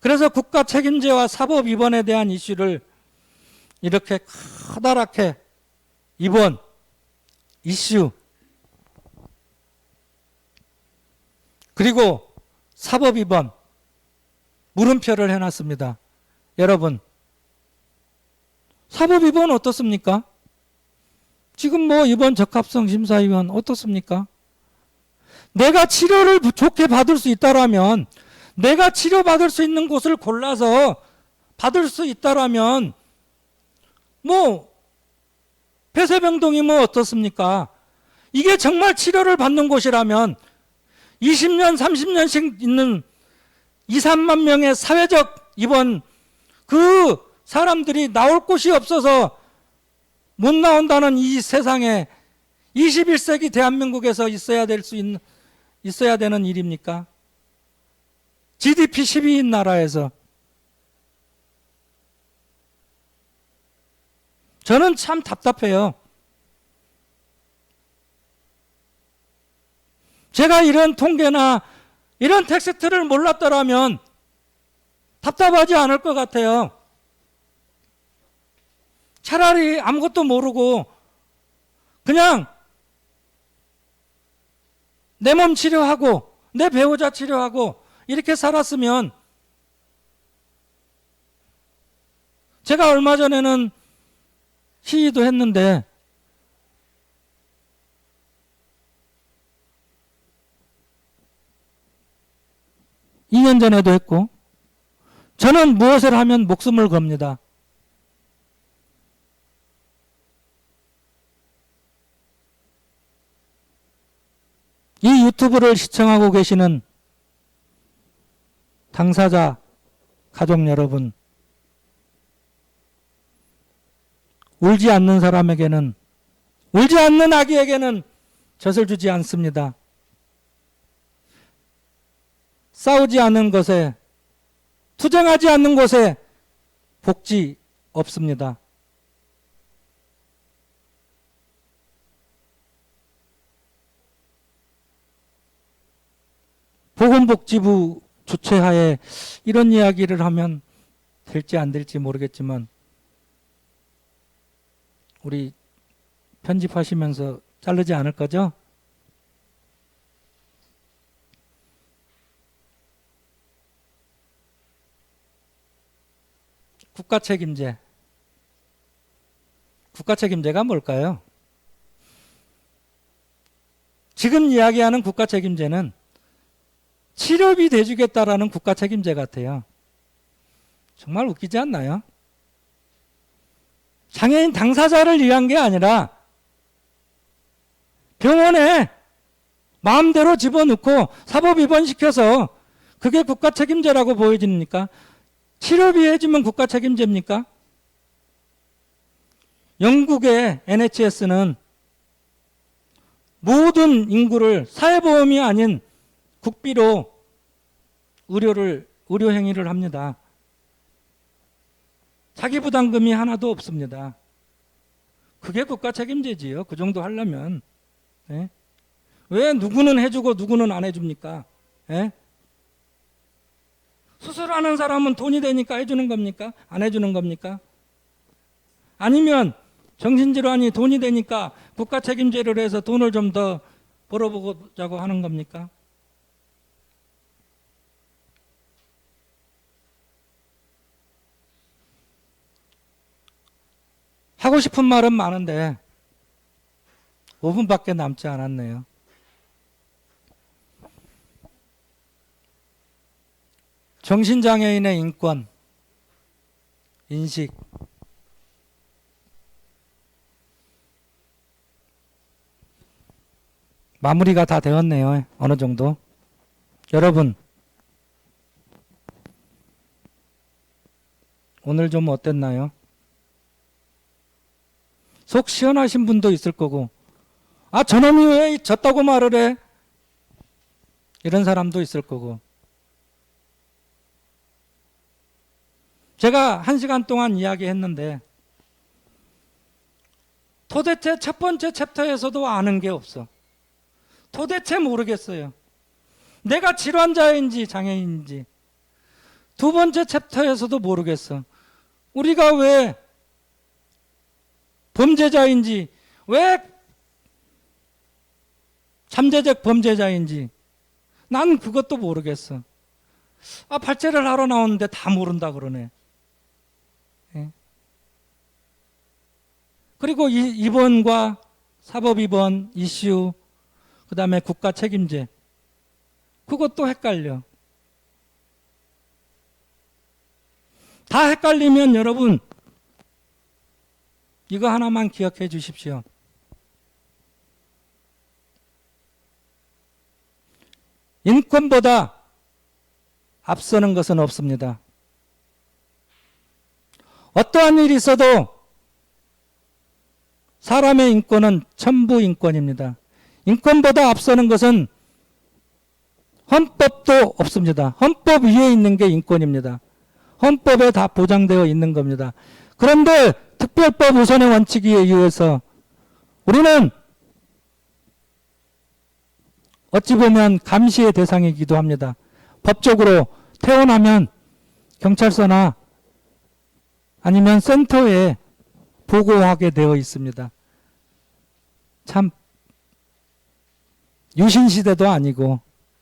[SPEAKER 2] 그래서 국가 책임제와 사법 위반에 대한 이슈를 이렇게 커다랗게 이번 이슈 그리고 사법 위반 물음표를 해놨습니다. 여러분, 사법 위반 어떻습니까? 지금 이번 적합성 심사위원 어떻습니까? 내가 치료를 좋게 받을 수 있다라면, 내가 치료받을 수 있는 곳을 골라서 받을 수 있다라면 폐쇄병동이 어떻습니까? 이게 정말 치료를 받는 곳이라면 20년, 30년씩 있는 2, 3만 명의 사회적 입원, 그 사람들이 나올 곳이 없어서 못 나온다는 이 세상에 21세기 대한민국에서 있어야 되는 일입니까? GDP 10위인 나라에서. 저는 참 답답해요. 제가 이런 통계나 이런 텍스트를 몰랐더라면 답답하지 않을 것 같아요. 차라리 아무것도 모르고 그냥 내 몸 치료하고 내 배우자 치료하고 이렇게 살았으면, 제가 얼마 전에는 시위도 했는데 (2년) 전에도 했고, 저는 무엇을 하면 목숨을 겁니다. 이 유튜브를 시청하고 계시는 당사자 가족 여러분, 울지 않는 사람에게는, 울지 않는 아기에게는 젖을 주지 않습니다. 싸우지 않는 것에, 투쟁하지 않는 곳에 복지 없습니다. 보건복지부 주최하에 이런 이야기를 하면 될지 안 될지 모르겠지만 우리 편집하시면서 자르지 않을 거죠? 국가 책임제. 국가 책임제가 뭘까요? 지금 이야기하는 국가 책임제는 치료비 대주겠다라는 국가 책임제 같아요. 정말 웃기지 않나요? 장애인 당사자를 위한 게 아니라 병원에 마음대로 집어넣고 사법 입원시켜서 그게 국가 책임제라고 보여집니까? 치료비 해주면 국가 책임제입니까? 영국의 NHS는 모든 인구를 사회보험이 아닌 국비로 의료 행위를 합니다. 자기 부담금이 하나도 없습니다. 그게 국가 책임제지요. 그 정도 하려면. 예? 왜 누구는 해주고 누구는 안 해줍니까? 예? 수술하는 사람은 돈이 되니까 해주는 겁니까? 안 해주는 겁니까? 아니면 정신질환이 돈이 되니까 국가 책임제를 해서 돈을 좀 더 벌어보자고 하는 겁니까? 하고 싶은 말은 많은데 5분밖에 남지 않았네요. 정신장애인의 인권, 인식, 마무리가 다 되었네요. 어느 정도. 여러분, 오늘 좀 어땠나요? 속 시원하신 분도 있을 거고, 아, 저놈이 왜 졌다고 말을 해? 이런 사람도 있을 거고. 제가 1시간 동안 이야기했는데 도대체 첫 번째 챕터에서도 아는 게 없어. 도대체 모르겠어요. 내가 질환자인지 장애인인지. 두 번째 챕터에서도 모르겠어. 우리가 왜 범죄자인지, 왜 잠재적 범죄자인지 난 그것도 모르겠어. 아, 발제를 하러 나오는데 다 모른다 그러네. 예. 그리고 입원과 사법 입원 이슈, 그 다음에 국가 책임제, 그것도 헷갈려. 다 헷갈리면 여러분 이거 하나만 기억해 주십시오. 인권보다 앞서는 것은 없습니다. 어떠한 일이 있어도 사람의 인권은 천부 인권입니다. 인권보다 앞서는 것은 헌법도 없습니다. 헌법 위에 있는 게 인권입니다. 헌법에 다 보장되어 있는 겁니다. 그런데 특별법 우선의 원칙에 의해서 우리는 어찌 보면 감시의 대상이기도 합니다. 법적으로 태어나면 경찰서나 아니면 센터에 보고하게 되어 있습니다. 참 유신시대도 아니고,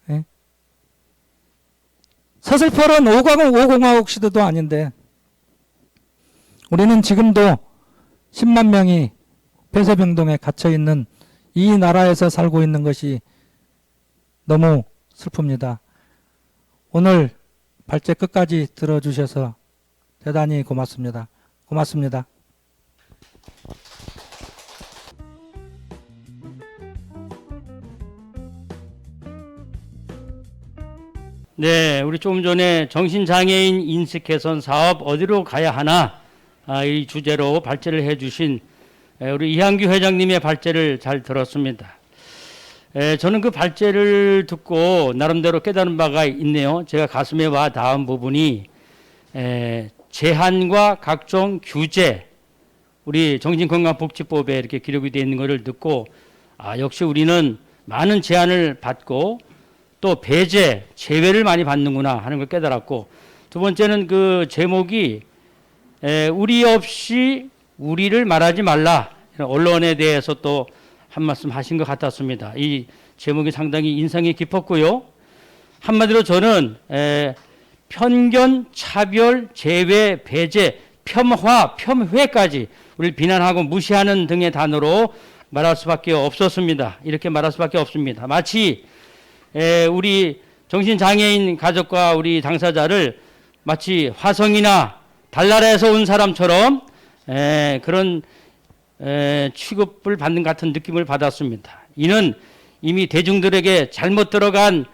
[SPEAKER 2] 예? 서슬퍼런 5공화국 시대도 아닌데 우리는 지금도 10만 명이 폐쇄병동에 갇혀있는 이 나라에서 살고 있는 것이 너무 슬픕니다. 오늘 발제 끝까지 들어주셔서 대단히 고맙습니다. 고맙습니다.
[SPEAKER 1] 네, 우리 조금 전에 정신장애인 인식 개선 사업 어디로 가야 하나 이 주제로 발제를 해주신 우리 이한규 회장님의 발제를 잘 들었습니다. 저는 그 발제를 듣고 나름대로 깨달은 바가 있네요. 제가 가슴에 와 닿은 부분이 제한과 각종 규제, 우리 정신건강복지법에 이렇게 기록이 되어 있는 것을 듣고 역시 우리는 많은 제한을 받고 또 배제, 제외를 많이 받는구나 하는 걸 깨달았고, 두 번째는 그 제목이 우리 없이 우리를 말하지 말라. 언론에 대해서 또 한 말씀 하신 것 같았습니다. 이 제목이 상당히 인상이 깊었고요. 한마디로 저는 편견, 차별, 제외, 배제, 폄하, 폄훼까지 우리를 비난하고 무시하는 등의 단어로 말할 수밖에 없었습니다. 이렇게 말할 수밖에 없습니다. 마치 우리 정신장애인 가족과 우리 당사자를 마치 화성이나 달나라에서 온 사람처럼 그런 취급을 받는 같은 느낌을 받았습니다. 이는 이미 대중들에게 잘못 들어간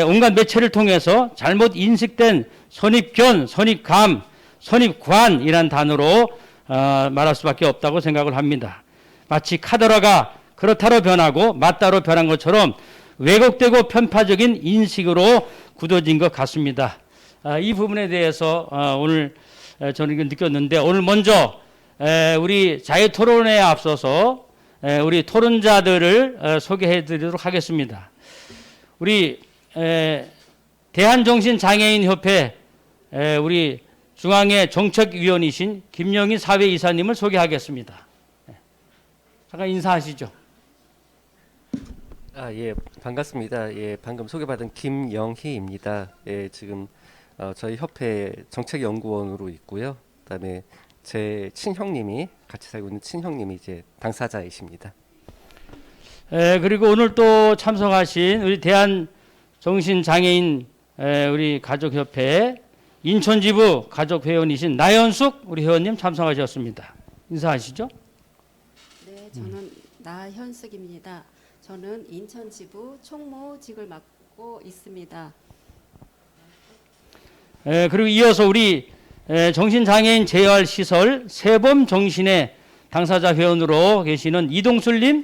[SPEAKER 1] 온갖 매체를 통해서 잘못 인식된 선입견, 선입감, 선입관이란 단어로 말할 수밖에 없다고 생각을 합니다. 마치 카더라가 그렇다로 변하고 맞다로 변한 것처럼 왜곡되고 편파적인 인식으로 굳어진 것 같습니다. 이 부분에 대해서 오늘 저는 이걸 느꼈는데, 오늘 먼저 우리 자유토론회에 앞서서 우리 토론자들을 소개해 드리도록 하겠습니다. 우리 대한정신장애인협회 우리 중앙회 정책위원이신 김영희 사회이사님을 소개하겠습니다. 잠깐 인사하시죠.
[SPEAKER 3] 예, 반갑습니다. 예, 방금 소개받은 김영희입니다. 예, 지금 저희 협회 정책연구원으로 있고요. 그다음에 제 친형님이 같이 살고 있는 친형님이 이제 당사자이십니다.
[SPEAKER 1] 그리고 오늘 또 참석하신 우리 대한정신장애인 우리 가족협회 인천지부 가족회원이신 나연숙 우리 회원님 참석하셨습니다. 인사하시죠.
[SPEAKER 4] 네, 저는 나현숙입니다. 저는 인천지부 총무직을 맡고 있습니다.
[SPEAKER 1] 그리고 이어서 우리 정신장애인 재활시설 세범정신의 당사자 회원으로 계시는 이동술님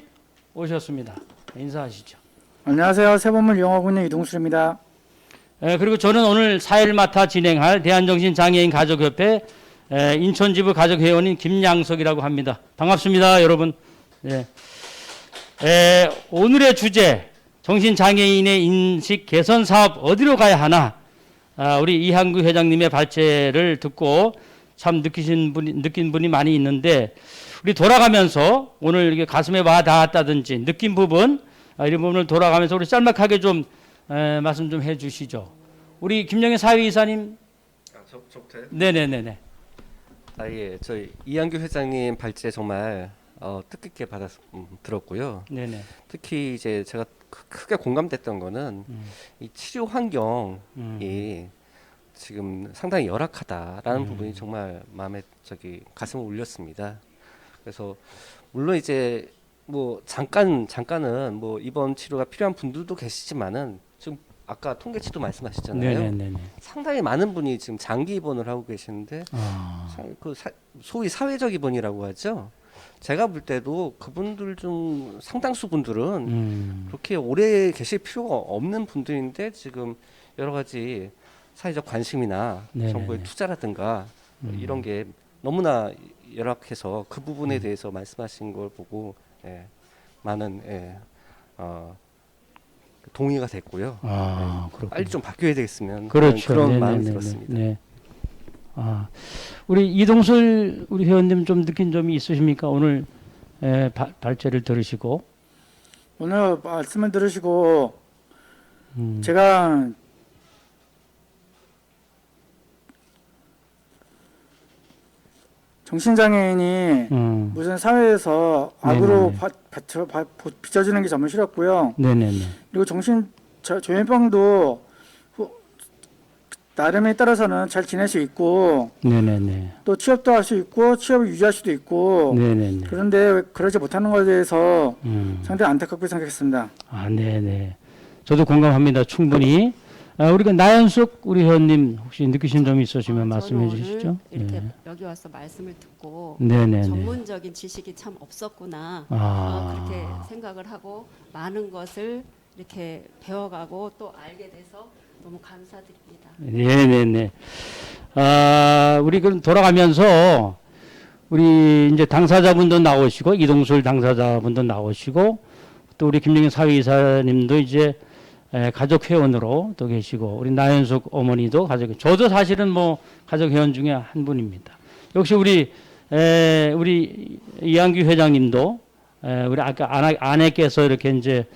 [SPEAKER 1] 오셨습니다. 인사하시죠.
[SPEAKER 5] 안녕하세요. 세범을 이용하고 있는 이동수입니다.
[SPEAKER 1] 그리고 저는 오늘 사회를 맡아 진행할 대한정신장애인 가족협회 인천지부 가족회원인 김양석이라고 합니다. 반갑습니다, 여러분. 네. 오늘의 주제, 정신장애인의 인식 개선 사업 어디로 가야 하나? 우리 이한구 회장님의 발제를 듣고 참 느낀 분이 많이 있는데, 우리 돌아가면서 오늘 이렇게 가슴에 와 닿았다든지 느낀 부분, 이런 부분을 돌아가면서 우리 짤막하게 좀 말씀 좀 해주시죠. 우리 김영희 사회이사님.
[SPEAKER 3] 저부터요?
[SPEAKER 1] 네네네네.
[SPEAKER 3] 예, 저희 이한규 회장님 발제 정말 뜻깊게 들었고요.
[SPEAKER 1] 네네.
[SPEAKER 3] 특히 이제 제가 크게 공감됐던 거는 이 치료 환경이 지금 상당히 열악하다라는 부분이 정말 마음에 가슴을 울렸습니다. 그래서 물론 이제 뭐 잠깐은 뭐 입원 치료가 필요한 분들도 계시지만은 지금 아까 통계치도 말씀하셨잖아요.
[SPEAKER 1] 네네네.
[SPEAKER 3] 상당히 많은 분이 지금 장기 입원을 하고 계시는데 소위 사회적 입원이라고 하죠. 제가 볼 때도 그분들 중 상당수 분들은 그렇게 오래 계실 필요가 없는 분들인데 지금 여러 가지 사회적 관심이나
[SPEAKER 1] 네네네.
[SPEAKER 3] 정부의 투자라든가 이런 게 너무나 열악해서 그 부분에 대해서 말씀하신 걸 보고 많은 동의가 됐고요.
[SPEAKER 1] 그렇군요.
[SPEAKER 3] 빨리 좀 바뀌어야 되겠으면
[SPEAKER 1] 그렇죠.
[SPEAKER 3] 그런 마음이
[SPEAKER 1] 네네네네.
[SPEAKER 3] 들었습니다.
[SPEAKER 1] 네. 우리 이동술 우리 회원님 좀 느낀 점이 있으십니까? 오늘 발제를 들으시고.
[SPEAKER 5] 오늘 말씀을 들으시고 제가 정신장애인이 무슨 사회에서 악으로 비춰지는 게 정말 싫었고요.
[SPEAKER 1] 네네네.
[SPEAKER 5] 그리고 조현병도 나름에 따라서는 잘 지낼 수 있고
[SPEAKER 1] 네네네.
[SPEAKER 5] 또 취업도 할 수 있고 취업을 유지할 수도 있고
[SPEAKER 1] 네네네.
[SPEAKER 5] 그런데 그러지 못하는 것에 대해서 상당히 안타깝게 생각했습니다.
[SPEAKER 1] 네네. 저도 공감합니다. 충분히. 우리가 나연숙 우리 회원님 혹시 느끼신 점이 있으시면 말씀해
[SPEAKER 4] 저는
[SPEAKER 1] 주시죠.
[SPEAKER 4] 오늘 이렇게
[SPEAKER 1] 네.
[SPEAKER 4] 여기 와서 말씀을 듣고
[SPEAKER 1] 네네네.
[SPEAKER 4] 전문적인 지식이 참 없었구나 그렇게 생각을 하고 많은 것을 이렇게 배워가고 또 알게 돼서 너무 감사드립니다.
[SPEAKER 1] 네네네. 우리 그럼 돌아가면서 우리 이제 당사자분도 나오시고 이동술 당사자분도 나오시고 또 우리 김영희 사회이사님도 이제 가족 회원으로 또 계시고 우리 나연숙 어머니도 가족. 저도 사실은 뭐 가족 회원 중에 한 분입니다. 역시 우리 우리 이한규 회장님도 우리 아까 아내께서 이렇게 이제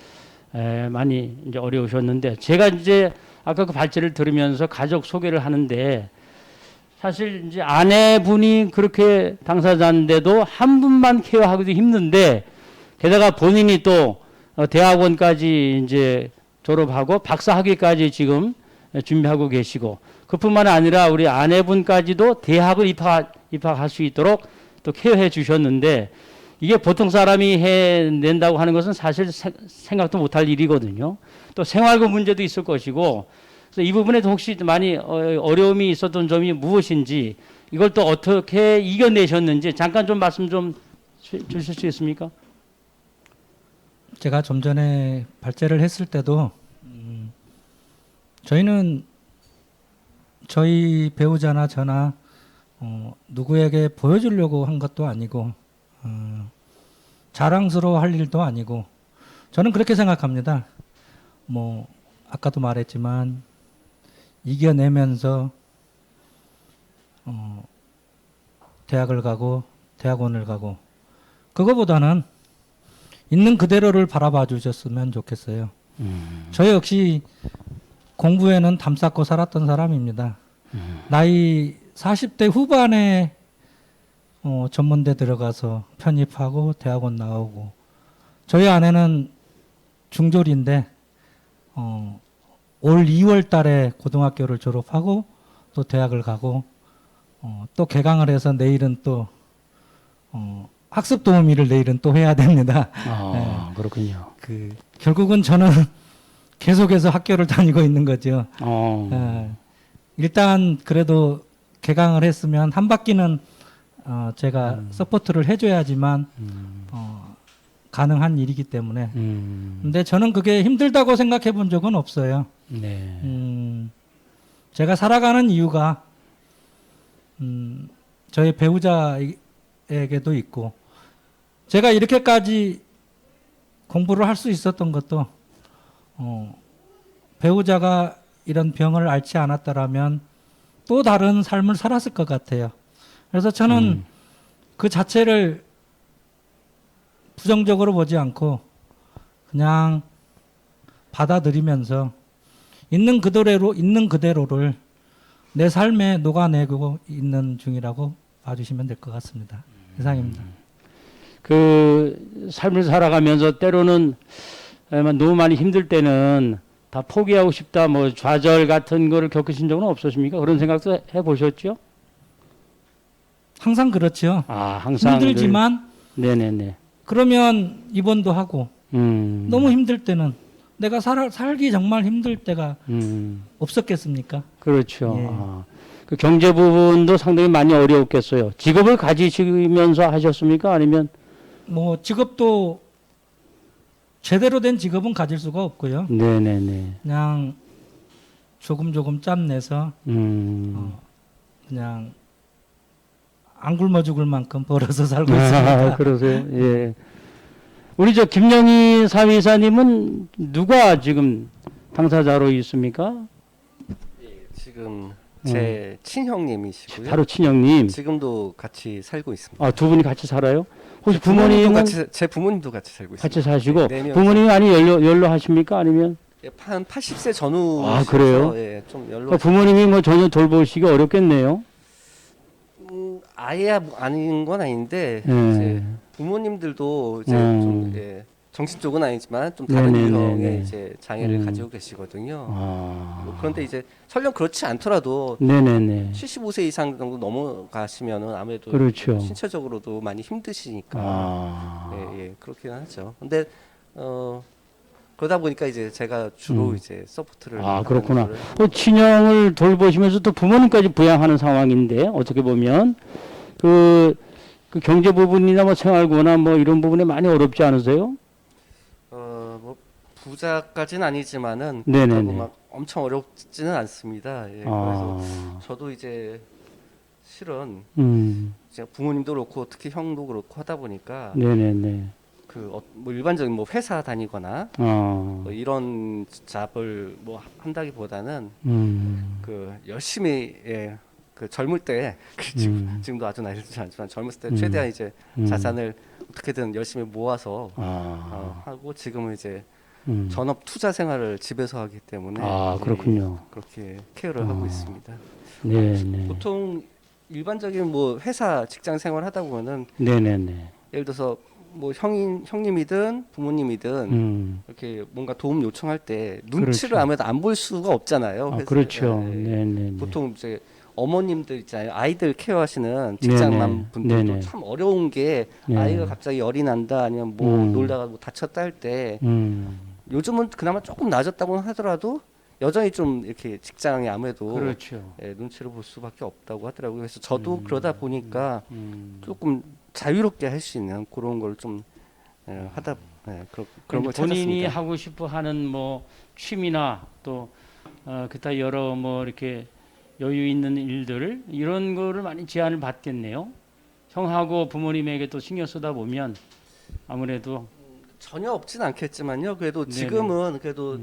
[SPEAKER 1] 많이 이제 어려우셨는데 제가 이제 아까 그 발제를 들으면서 가족 소개를 하는데 사실 이제 아내분이 그렇게 당사자인데도 한 분만 케어하기도 힘든데 게다가 본인이 또 대학원까지 이제 졸업하고 박사 학위까지 지금 준비하고 계시고 그뿐만 아니라 우리 아내분까지도 대학을 입학할 수 있도록 또 케어해 주셨는데 이게 보통 사람이 해낸다고 하는 것은 사실 생각도 못할 일이거든요. 또 생활고 문제도 있을 것이고 그래서 이 부분에도 혹시 많이 어려움이 있었던 점이 무엇인지 이걸 또 어떻게 이겨내셨는지 잠깐 좀 말씀 좀 주실 수 있습니까?
[SPEAKER 2] 제가 좀 전에 발제를 했을 때도 저희는 저희 배우자나 저나 누구에게 보여주려고 한 것도 아니고 자랑스러워할 일도 아니고 저는 그렇게 생각합니다. 뭐 아까도 말했지만 이겨내면서 대학을 가고 대학원을 가고 그거보다는 있는 그대로를 바라봐 주셨으면 좋겠어요. 저 역시 공부에는 담 쌓고 살았던 사람입니다. 나이 40대 후반에 전문대 들어가서 편입하고 대학원 나오고 저희 아내는 중졸인데 올 2월 달에 고등학교를 졸업하고 또 대학을 가고 또 개강을 해서 내일은 또 학습 도우미를 내일은 또 해야 됩니다.
[SPEAKER 1] 아, 그렇군요.
[SPEAKER 2] 결국은 저는 계속해서 학교를 다니고 있는 거죠. 일단 그래도 개강을 했으면 한 바퀴는 제가 서포트를 해줘야지만 가능한 일이기 때문에. 근데 저는 그게 힘들다고 생각해 본 적은 없어요.
[SPEAKER 1] 네.
[SPEAKER 2] 제가 살아가는 이유가 저희 배우자에게도 있고 제가 이렇게까지 공부를 할 수 있었던 것도 배우자가 이런 병을 앓지 않았더라면 또 다른 삶을 살았을 것 같아요. 그래서 저는 그 자체를 부정적으로 보지 않고 그냥 받아들이면서 있는 그대로를 내 삶에 녹아내고 있는 중이라고 봐주시면 될 것 같습니다. 이상입니다.
[SPEAKER 1] 그 삶을 살아가면서 때로는 너무 많이 힘들 때는 다 포기하고 싶다, 뭐 좌절 같은 거를 겪으신 적은 없으십니까? 그런 생각도 해보셨죠?
[SPEAKER 2] 항상 그렇죠.
[SPEAKER 1] 아, 항상
[SPEAKER 2] 힘들지만
[SPEAKER 1] 네네네.
[SPEAKER 2] 그러면 입원도 하고 너무 힘들 때는 내가 살기 정말 힘들 때가 없었겠습니까?
[SPEAKER 1] 그렇죠.
[SPEAKER 2] 예.
[SPEAKER 1] 아, 그 경제 부분도 상당히 많이 어려웠겠어요. 직업을 가지시면서 하셨습니까? 아니면
[SPEAKER 2] 뭐 직업도 제대로 된 직업은 가질 수가 없고요.
[SPEAKER 1] 네네네.
[SPEAKER 2] 그냥 조금 짬내서 그냥 안 굶어 죽을 만큼 벌어서 살고 있습니다.
[SPEAKER 1] 그러세요. 예. 우리 저 김영희 사위사님은 누가 지금 당사자로 있습니까?
[SPEAKER 3] 지금 제 친형님이시고요.
[SPEAKER 1] 바로 친형님.
[SPEAKER 3] 지금도 같이 살고 있습니다.
[SPEAKER 1] 아, 두 분이 같이 살아요? 혹시
[SPEAKER 3] 부모님도
[SPEAKER 1] 부모님은
[SPEAKER 3] 제 부모님도 같이 살고 있습니다.
[SPEAKER 1] 같이 사시고
[SPEAKER 3] 네, 네 명이서.
[SPEAKER 1] 부모님이 많이 연로하십니까? 아니면
[SPEAKER 3] 예, 한 80세 전후.
[SPEAKER 1] 아, 그래요?
[SPEAKER 3] 예, 좀 연로.
[SPEAKER 1] 부모님이 뭐 전혀 돌보시기 어렵겠네요.
[SPEAKER 3] 아예 아닌 건 아닌데
[SPEAKER 1] 예.
[SPEAKER 3] 이제 부모님들도 이제 좀 정신 쪽은 아니지만 좀 다른
[SPEAKER 1] 네네네네.
[SPEAKER 3] 유형의 이제 장애를 가지고 계시거든요. 뭐 그런데 이제 설령 그렇지 않더라도
[SPEAKER 1] 네네네.
[SPEAKER 3] 75세 이상 정도 넘어가시면은 아무래도
[SPEAKER 1] 그렇죠.
[SPEAKER 3] 신체적으로도 많이 힘드시니까
[SPEAKER 1] 아.
[SPEAKER 3] 예, 그렇긴 하죠. 근데 그러다 보니까 이제 제가 주로 이제 서포트를
[SPEAKER 1] 아,
[SPEAKER 3] 하는
[SPEAKER 1] 그렇구나.
[SPEAKER 3] 거를.
[SPEAKER 1] 친형을 돌보시면서 또 부모님까지 부양하는 상황인데 어떻게 보면 그 경제 부분이나 뭐 생활고나 뭐 이런 부분에 많이 어렵지 않으세요?
[SPEAKER 3] 뭐 부자까지는 아니지만은
[SPEAKER 1] 네네네.
[SPEAKER 3] 그렇다고 막 엄청 어렵지는 않습니다. 예, 그래서 저도 이제 실은 제가 부모님도 그렇고 특히 형도 그렇고 하다 보니까
[SPEAKER 1] 네네네.
[SPEAKER 3] 뭐 일반적인 뭐 회사 다니거나 뭐 이런 잡을 뭐 한다기보다는 열심히 그 젊을 때 지금도 아주 나이 들지 않지만 젊었을 때 최대한 이제 자산을 어떻게든 열심히 모아서 하고 지금은 이제 전업 투자 생활을 집에서 하기 때문에 이제
[SPEAKER 1] 그렇군요.
[SPEAKER 3] 그렇게 케어를 하고 있습니다.
[SPEAKER 1] 네, 네.
[SPEAKER 3] 보통 일반적인 뭐 회사 직장 생활 하다 보면은
[SPEAKER 1] 네, 네, 네.
[SPEAKER 3] 예를 들어서 뭐 형님이든 부모님이든 이렇게 뭔가 도움 요청할 때 눈치를
[SPEAKER 1] 그렇죠.
[SPEAKER 3] 아무래도 안 볼 수가 없잖아요.
[SPEAKER 1] 그렇죠.
[SPEAKER 3] 네.
[SPEAKER 1] 네, 네, 네.
[SPEAKER 3] 보통 이제 어머님들 있잖아요. 아이들 케어하시는 직장맘
[SPEAKER 1] 네네.
[SPEAKER 3] 분들도
[SPEAKER 1] 네네.
[SPEAKER 3] 참 어려운 게
[SPEAKER 1] 네.
[SPEAKER 3] 아이가 갑자기 열이 난다 아니면 뭐 놀다가 뭐 다쳤다 할 때 요즘은 그나마 조금 나아졌다고 하더라도 여전히 좀 이렇게 직장에 아무래도
[SPEAKER 1] 그렇죠.
[SPEAKER 3] 눈치를 볼 수밖에 없다고 하더라고요. 그래서 저도 그러다 보니까 조금 자유롭게 할 수 있는 그런 걸 좀 하다 그런 걸
[SPEAKER 1] 본인이
[SPEAKER 3] 찾았습니다.
[SPEAKER 1] 하고 싶어 하는 뭐 취미나 또 기타 여러 뭐 이렇게 여유 있는 일들 이런 거를 많이 제한을 받겠네요. 형하고 부모님에게 또 신경 쓰다 보면 아무래도
[SPEAKER 3] 전혀 없진 않겠지만요. 그래도
[SPEAKER 1] 네네.
[SPEAKER 3] 지금은 그래도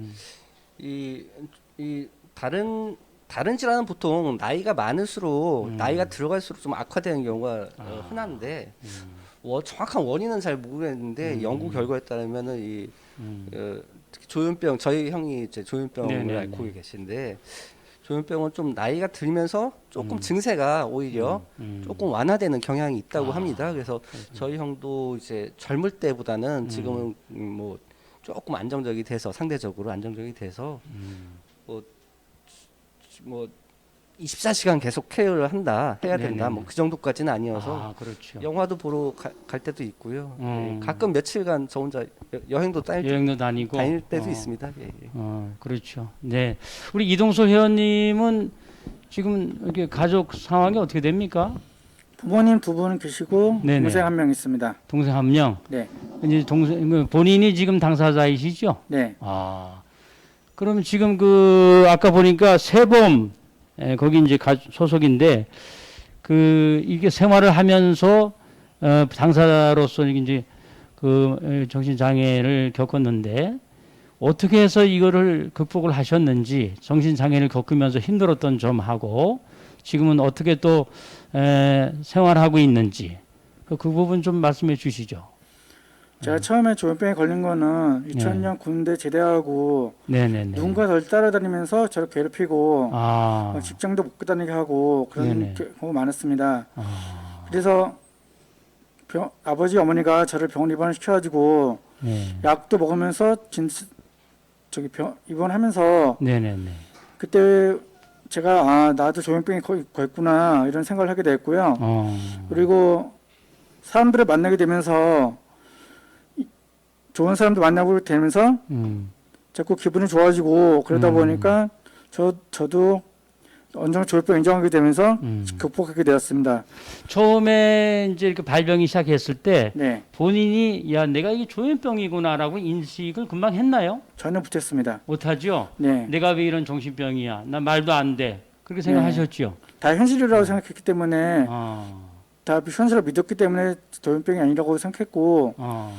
[SPEAKER 3] 이 다른 질환은 보통 나이가 많을수록 나이가 들어갈수록 좀 악화되는 경우가 흔한데 정확한 원인은 잘 모르겠는데 연구 결과에 따르면은 특히 조현병 저희 형이 이제 조현병을
[SPEAKER 1] 네네네.
[SPEAKER 3] 앓고 계신데 조현병은 좀 나이가 들면서 조금 증세가 오히려 조금 완화되는 경향이 있다고 합니다. 그래서 저희 형도 이제 젊을 때보다는 지금은 뭐 조금 안정적이 돼서 상대적으로 안정적이 돼서 뭐 24시간 계속 케어를 해야 된다.
[SPEAKER 1] 네네네.
[SPEAKER 3] 뭐 그 정도까지는 아니어서
[SPEAKER 1] 그렇죠.
[SPEAKER 3] 영화도 보러 갈 때도 있고요. 예, 가끔 며칠간 저 혼자 여행도
[SPEAKER 1] 여행도 다니고
[SPEAKER 3] 다닐 때도 있습니다. 예, 예.
[SPEAKER 1] 그렇죠. 네. 우리 이동수 회원님은 지금 이렇게 가족 상황이 어떻게 됩니까?
[SPEAKER 5] 부모님 두 분 계시고
[SPEAKER 1] 네네.
[SPEAKER 5] 동생 한 명 있습니다.
[SPEAKER 1] 동생 한 명.
[SPEAKER 5] 네,
[SPEAKER 1] 이제 동생 본인이 지금 당사자이시죠?
[SPEAKER 5] 네,
[SPEAKER 1] 그러면 지금 그 아까 보니까 세범 거기 이제 소속인데 그 이게 생활을 하면서 당사자로서 이제 그 정신 장애를 겪었는데 어떻게 해서 이거를 극복을 하셨는지 정신 장애를 겪으면서 힘들었던 점하고 지금은 어떻게 또 생활하고 있는지 그 부분 좀 말씀해 주시죠.
[SPEAKER 5] 제가 처음에 조현병에 걸린 거는 2000년 군대 제대하고
[SPEAKER 1] 네네네.
[SPEAKER 5] 누군가 절 따라다니면서 저를 괴롭히고 직장도 못 다니게 하고 그런
[SPEAKER 1] 네네.
[SPEAKER 5] 경우가 많았습니다. 그래서 아버지 어머니가 저를 병원 입원을 시켜가지고
[SPEAKER 1] 네.
[SPEAKER 5] 약도 먹으면서 입원하면서
[SPEAKER 1] 네네네.
[SPEAKER 5] 그때 제가 나도 조현병이 걸렸구나 이런 생각을 하게 됐고요. 그리고 사람들을 만나게 되면서 좋은 사람도 만나고 되면서 자꾸 기분이 좋아지고 그러다 보니까 저도 어느 정도 조현병 인정하게 되면서 극복하게 되었습니다.
[SPEAKER 1] 처음에 이제 이렇게 발병이 시작했을 때
[SPEAKER 5] 네,
[SPEAKER 1] 본인이 야 내가 이게 조현병이구나라고 인식을 금방 했나요?
[SPEAKER 5] 전혀 못했습니다.
[SPEAKER 1] 못하죠.
[SPEAKER 5] 네,
[SPEAKER 1] 내가 왜 이런 정신병이야? 나 말도 안 돼. 그렇게 생각하셨죠.
[SPEAKER 5] 다 현실이라고 생각했기 때문에
[SPEAKER 1] 아,
[SPEAKER 5] 다 현실을 믿었기 때문에 조현병이 아니라고 생각했고
[SPEAKER 1] 아,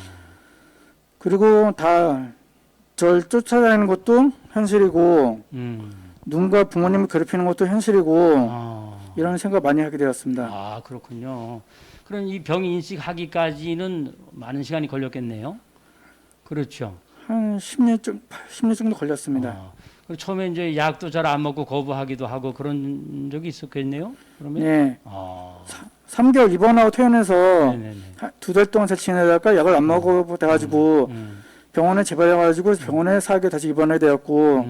[SPEAKER 5] 그리고 다 절 쫓아다니는 것도 현실이고 누군가 부모님을 괴롭히는 것도 현실이고 이런 생각 많이 하게 되었습니다.
[SPEAKER 1] 그렇군요. 그럼 이 병 인식하기까지는 많은 시간이 걸렸겠네요. 그렇죠.
[SPEAKER 5] 한 10년 정도 걸렸습니다.
[SPEAKER 1] 그리고 처음에 이제 약도 잘 안 먹고 거부하기도 하고 그런 적이 있었겠네요. 그러면
[SPEAKER 5] 네. 3개월 입원하고 퇴원해서
[SPEAKER 1] 네네네.
[SPEAKER 5] 2달 동안 잘 지내다가 약을 안 먹어 돼가지고 병원에 재발해가지고 병원에 4개월 다시 입원하게 되었고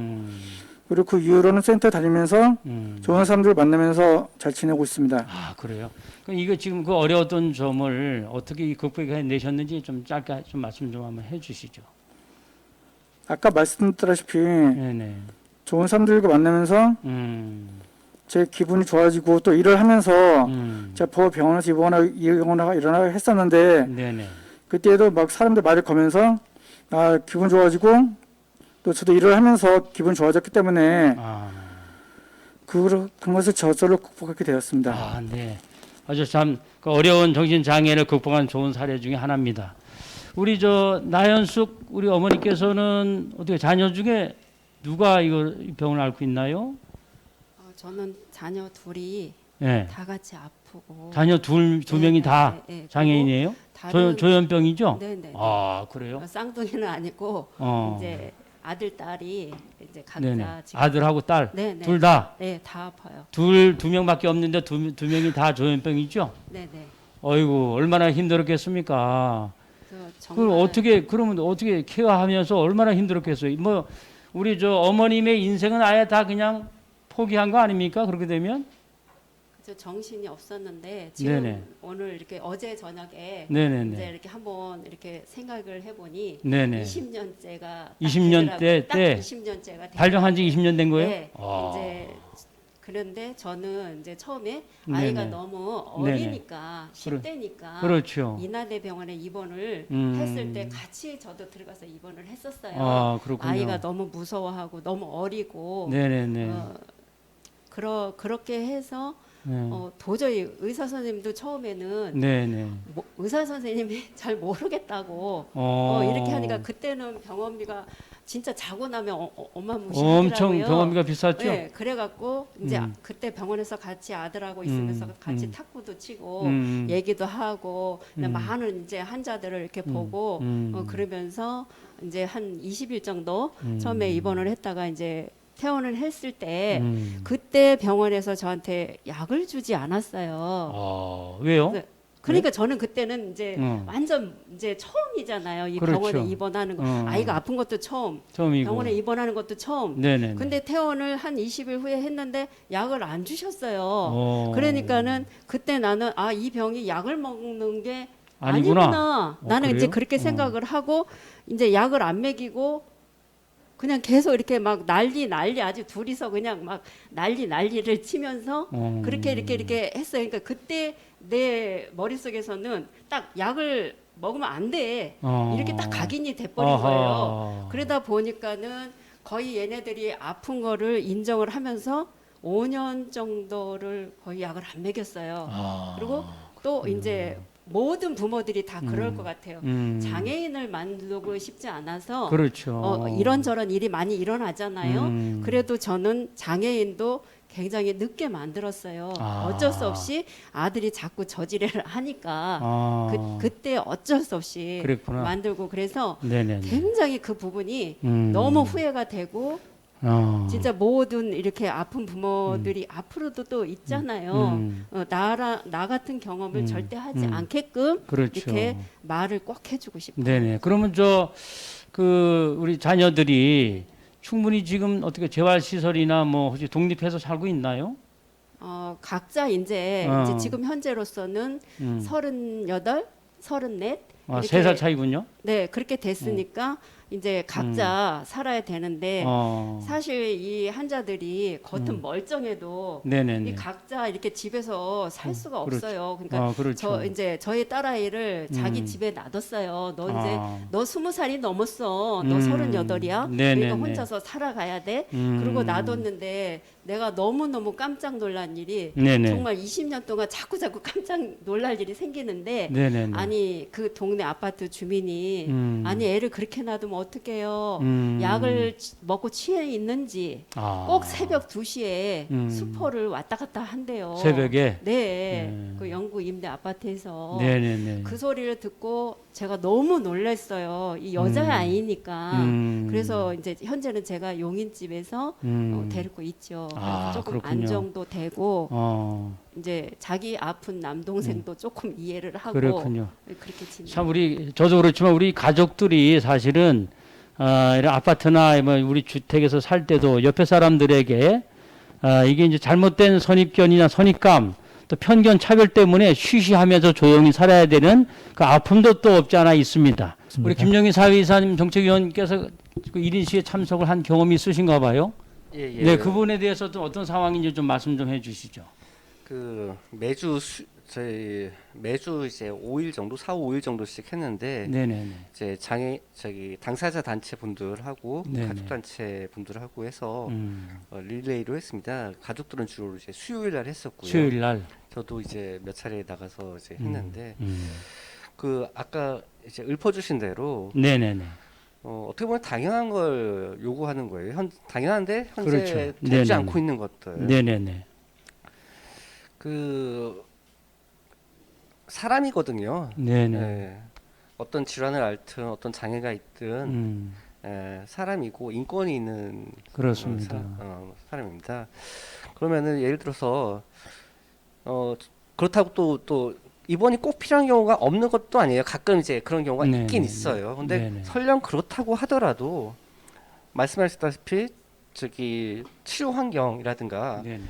[SPEAKER 5] 그리고 그 이후로는 센터 다니면서 좋은 사람들 만나면서 잘 지내고 있습니다.
[SPEAKER 1] 그래요. 그럼 이거 지금 그 어려웠던 점을 어떻게 극복해내셨는지 좀 짧게 좀 말씀 좀 한번 해주시죠.
[SPEAKER 5] 아까 말씀드렸다시피
[SPEAKER 1] 네네.
[SPEAKER 5] 좋은 사람들과 만나면서 제 기분이 좋아지고 또 일을 하면서 제가 병원에서 입원하고 일어나고 했었는데
[SPEAKER 1] 네네.
[SPEAKER 5] 그때도 막 사람들 말을 거면서 기분 좋아지고 또 저도 일을 하면서 기분 좋아졌기 때문에 그것을 저절로 극복하게 되었습니다.
[SPEAKER 1] 네. 아주 참 그 어려운 정신 장애를 극복한 좋은 사례 중에 하나입니다. 우리 나현숙 우리 어머니께서는 어떻게 자녀 중에 누가 이 병을 앓고 있나요?
[SPEAKER 4] 저는 자녀 둘이
[SPEAKER 1] 예.
[SPEAKER 4] 다 같이 아프고
[SPEAKER 1] 자녀 두 명이 다 장애인이에요?
[SPEAKER 4] 다른
[SPEAKER 1] 조현병이죠?
[SPEAKER 4] 네네.
[SPEAKER 1] 아, 그래요?
[SPEAKER 4] 쌍둥이는 아니고
[SPEAKER 1] 어.
[SPEAKER 4] 이제 아들 딸이 이제 각자
[SPEAKER 1] 네네.
[SPEAKER 4] 지금
[SPEAKER 1] 아들하고 딸
[SPEAKER 4] 네네.
[SPEAKER 1] 둘 다.
[SPEAKER 4] 네, 다 아파요.
[SPEAKER 1] 두 명밖에 없는데 두 명이 다 조현병이죠?
[SPEAKER 4] 네네.
[SPEAKER 1] 어이구, 얼마나 힘들었겠습니까?
[SPEAKER 4] 그래서
[SPEAKER 1] 그러면 어떻게 케어하면서 얼마나 힘들었겠어요? 뭐 우리 저 어머님의 인생은 아예 다 그냥 포기한 거 아닙니까? 그렇게 되면?
[SPEAKER 4] 저 정신이 없었는데 지금
[SPEAKER 1] 네네.
[SPEAKER 4] 오늘 이렇게 어제 저녁에
[SPEAKER 1] 네네네.
[SPEAKER 4] 이제 이렇게 한번 이렇게 생각을 해보니
[SPEAKER 1] 네네.
[SPEAKER 4] 20년째가
[SPEAKER 1] 20년 때
[SPEAKER 4] 20년째가
[SPEAKER 1] 발병한 지 20년 된 거예요?
[SPEAKER 4] 네.
[SPEAKER 1] 아.
[SPEAKER 4] 이제 그런데 저는 이제 처음에
[SPEAKER 1] 네네.
[SPEAKER 4] 아이가 너무 어리니까
[SPEAKER 1] 그래.
[SPEAKER 4] 10대니까
[SPEAKER 1] 그렇죠.
[SPEAKER 4] 인하대 병원에 입원을
[SPEAKER 1] 음.
[SPEAKER 4] 했을 때 같이 저도 들어가서 입원을 했었어요.
[SPEAKER 1] 아, 그렇군요.
[SPEAKER 4] 아이가 너무 무서워하고 너무 어리고
[SPEAKER 1] 네네네.
[SPEAKER 4] 그렇게 해서
[SPEAKER 1] 네.
[SPEAKER 4] 도저히 의사 선생님도 처음에는
[SPEAKER 1] 네네.
[SPEAKER 4] 의사 선생님이 잘 모르겠다고 이렇게 하니까 그때는 병원비가 진짜 자고 나면 어마무시하더라고요.
[SPEAKER 1] 엄청 병원비가 비쌌죠?
[SPEAKER 4] 네, 그래갖고 이제 그때 병원에서 같이 아들하고 있으면서 같이 탁구도 치고 얘기도 하고 많은 이제 환자들을 이렇게 보고 그러면서 이제 한 20일 정도 처음에 입원을 했다가 이제 퇴원을 했을 때 그때 병원에서 저한테 약을 주지 않았어요.
[SPEAKER 1] 왜요?
[SPEAKER 4] 그러니까 저는 그때는 이제 완전 이제 처음이잖아요. 이
[SPEAKER 1] 그렇죠.
[SPEAKER 4] 병원에 입원하는 거. 아이가 아픈 것도
[SPEAKER 1] 처음이고.
[SPEAKER 4] 병원에 입원하는 것도 처음.
[SPEAKER 1] 네네.
[SPEAKER 4] 근데 퇴원을 한 20일 후에 했는데 약을 안 주셨어요. 그러니까는 그때 나는 이 병이 약을 먹는 게 아니구나. 나는
[SPEAKER 1] 그래요?
[SPEAKER 4] 이제 그렇게 생각을 하고 이제 약을 안 먹이고 그냥 계속 이렇게 막 난리 아주 둘이서 그냥 막 난리를 치면서 그렇게 이렇게 했어요. 그러니까 그때 내 머릿속에서는 딱 약을 먹으면 안 돼. 이렇게 딱 각인이 돼버린 거예요. 그러다 보니까는 거의 얘네들이 아픈 거를 인정을 하면서 5년 정도를 거의 약을 안 먹였어요. 그리고 또 이제 모든 부모들이 다 그럴 것 같아요. 장애인을 만들고 싶지 않아서
[SPEAKER 1] 그렇죠.
[SPEAKER 4] 이런저런 일이 많이 일어나잖아요. 그래도 저는 장애인도 굉장히 늦게 만들었어요. 어쩔 수 없이 아들이 자꾸 저지레를 하니까 그때 어쩔 수 없이
[SPEAKER 1] 그랬구나.
[SPEAKER 4] 만들고 그래서
[SPEAKER 1] 네네네.
[SPEAKER 4] 굉장히 그 부분이 너무 후회가 되고 진짜 모든 이렇게 아픈 부모들이 앞으로도 또 있잖아요. 나 같은 경험을 절대 하지 않게끔
[SPEAKER 1] 그렇죠.
[SPEAKER 4] 이렇게 말을 꼭 해주고 싶어요.
[SPEAKER 1] 네네. 그러면 우리 자녀들이 충분히 지금 어떻게 재활 시설이나 뭐 혹시 독립해서 살고 있나요?
[SPEAKER 4] 각자 이제 지금 현재로서는 38, 34 이렇게
[SPEAKER 1] 3살 차이군요.
[SPEAKER 4] 네, 그렇게 됐으니까 이제 각자 살아야 되는데 사실 이 환자들이 겉은 멀쩡해도
[SPEAKER 1] 네네네.
[SPEAKER 4] 이 각자 이렇게 집에서 살 수가 없어요. 그러니까
[SPEAKER 1] 그렇죠.
[SPEAKER 4] 저희 딸아이를 자기 집에 놔뒀어요. 너 이제 너 20살이 넘었어. 너 38이야.
[SPEAKER 1] 네네네.
[SPEAKER 4] 그러니까 혼자서 살아가야 돼. 그리고 놔뒀는데 내가 너무너무 깜짝 놀란 일이
[SPEAKER 1] 네네.
[SPEAKER 4] 정말 20년 동안 자꾸 깜짝 놀랄 일이 생기는데
[SPEAKER 1] 네네네.
[SPEAKER 4] 아니 그 동네 아파트 주민이 아니 애를 그렇게 놔두면 어떡해요. 약을 먹고 취해 있는지 꼭 새벽 2시에 수포를 왔다 갔다 한대요.
[SPEAKER 1] 새벽에?
[SPEAKER 4] 네. 그 영구 임대 아파트에서
[SPEAKER 1] 네네네.
[SPEAKER 4] 그 소리를 듣고 제가 너무 놀랐어요. 이 여자아이니까. 그래서 이제 현재는 제가 용인집에서 데리고 있죠. 그래서 조금
[SPEAKER 1] 그렇군요.
[SPEAKER 4] 안정도 되고 이제 자기 아픈 남동생도 조금 이해를 하고
[SPEAKER 1] 그렇군요.
[SPEAKER 4] 그렇게 지내요.
[SPEAKER 1] 참 저도 그렇지만 우리 가족들이 사실은 이런 아파트나 뭐 우리 주택에서 살 때도 옆에 사람들에게 이게 이제 잘못된 선입견이나 선입감 또 편견 차별 때문에 쉬쉬하면서 조용히 살아야 되는 그 아픔도 또 없지 않아 있습니다. 우리 김영희 사회이사님 정책위원께서 그 1인 시에 참석을 한 경험이 있으신가 봐요.
[SPEAKER 3] 예.
[SPEAKER 1] 네, 그 부분에 대해서도 어떤 상황인지 좀 말씀 좀 해주시죠.
[SPEAKER 3] 매주 이제 5일 정도, 4, 5일 정도씩 했는데
[SPEAKER 1] 네네네.
[SPEAKER 3] 이제 당사자 단체 분들하고
[SPEAKER 1] 네네.
[SPEAKER 3] 가족 단체 분들하고 해서 릴레이로 했습니다. 가족들은 주로 이제 수요일 날 했었고요.
[SPEAKER 1] 수요일 날.
[SPEAKER 3] 저도 이제 몇 차례 나가서 이제 했는데 아까 이제 읊어주신 대로
[SPEAKER 1] 네네네.
[SPEAKER 3] 어떻게 보면 당연한 걸 요구하는 거예요. 당연한데 현재
[SPEAKER 1] 그렇죠.
[SPEAKER 3] 되지
[SPEAKER 1] 네네네.
[SPEAKER 3] 않고 있는 것들.
[SPEAKER 1] 네네네.
[SPEAKER 3] 그 사람이거든요.
[SPEAKER 1] 네네.
[SPEAKER 3] 예. 어떤 질환을 앓든 어떤 장애가 있든 사람이고 인권이 있는
[SPEAKER 1] 그렇습니다.
[SPEAKER 3] 사람입니다. 그러면은 예를 들어서 그렇다고 또 입원이 꼭 필요한 경우가 없는 것도 아니에요. 가끔 이제 그런 경우가
[SPEAKER 1] 네네.
[SPEAKER 3] 있긴 있어요. 근데
[SPEAKER 1] 네네.
[SPEAKER 3] 설령 그렇다고 하더라도 말씀하셨다시피 저기 치료 환경이라든가
[SPEAKER 1] 네네.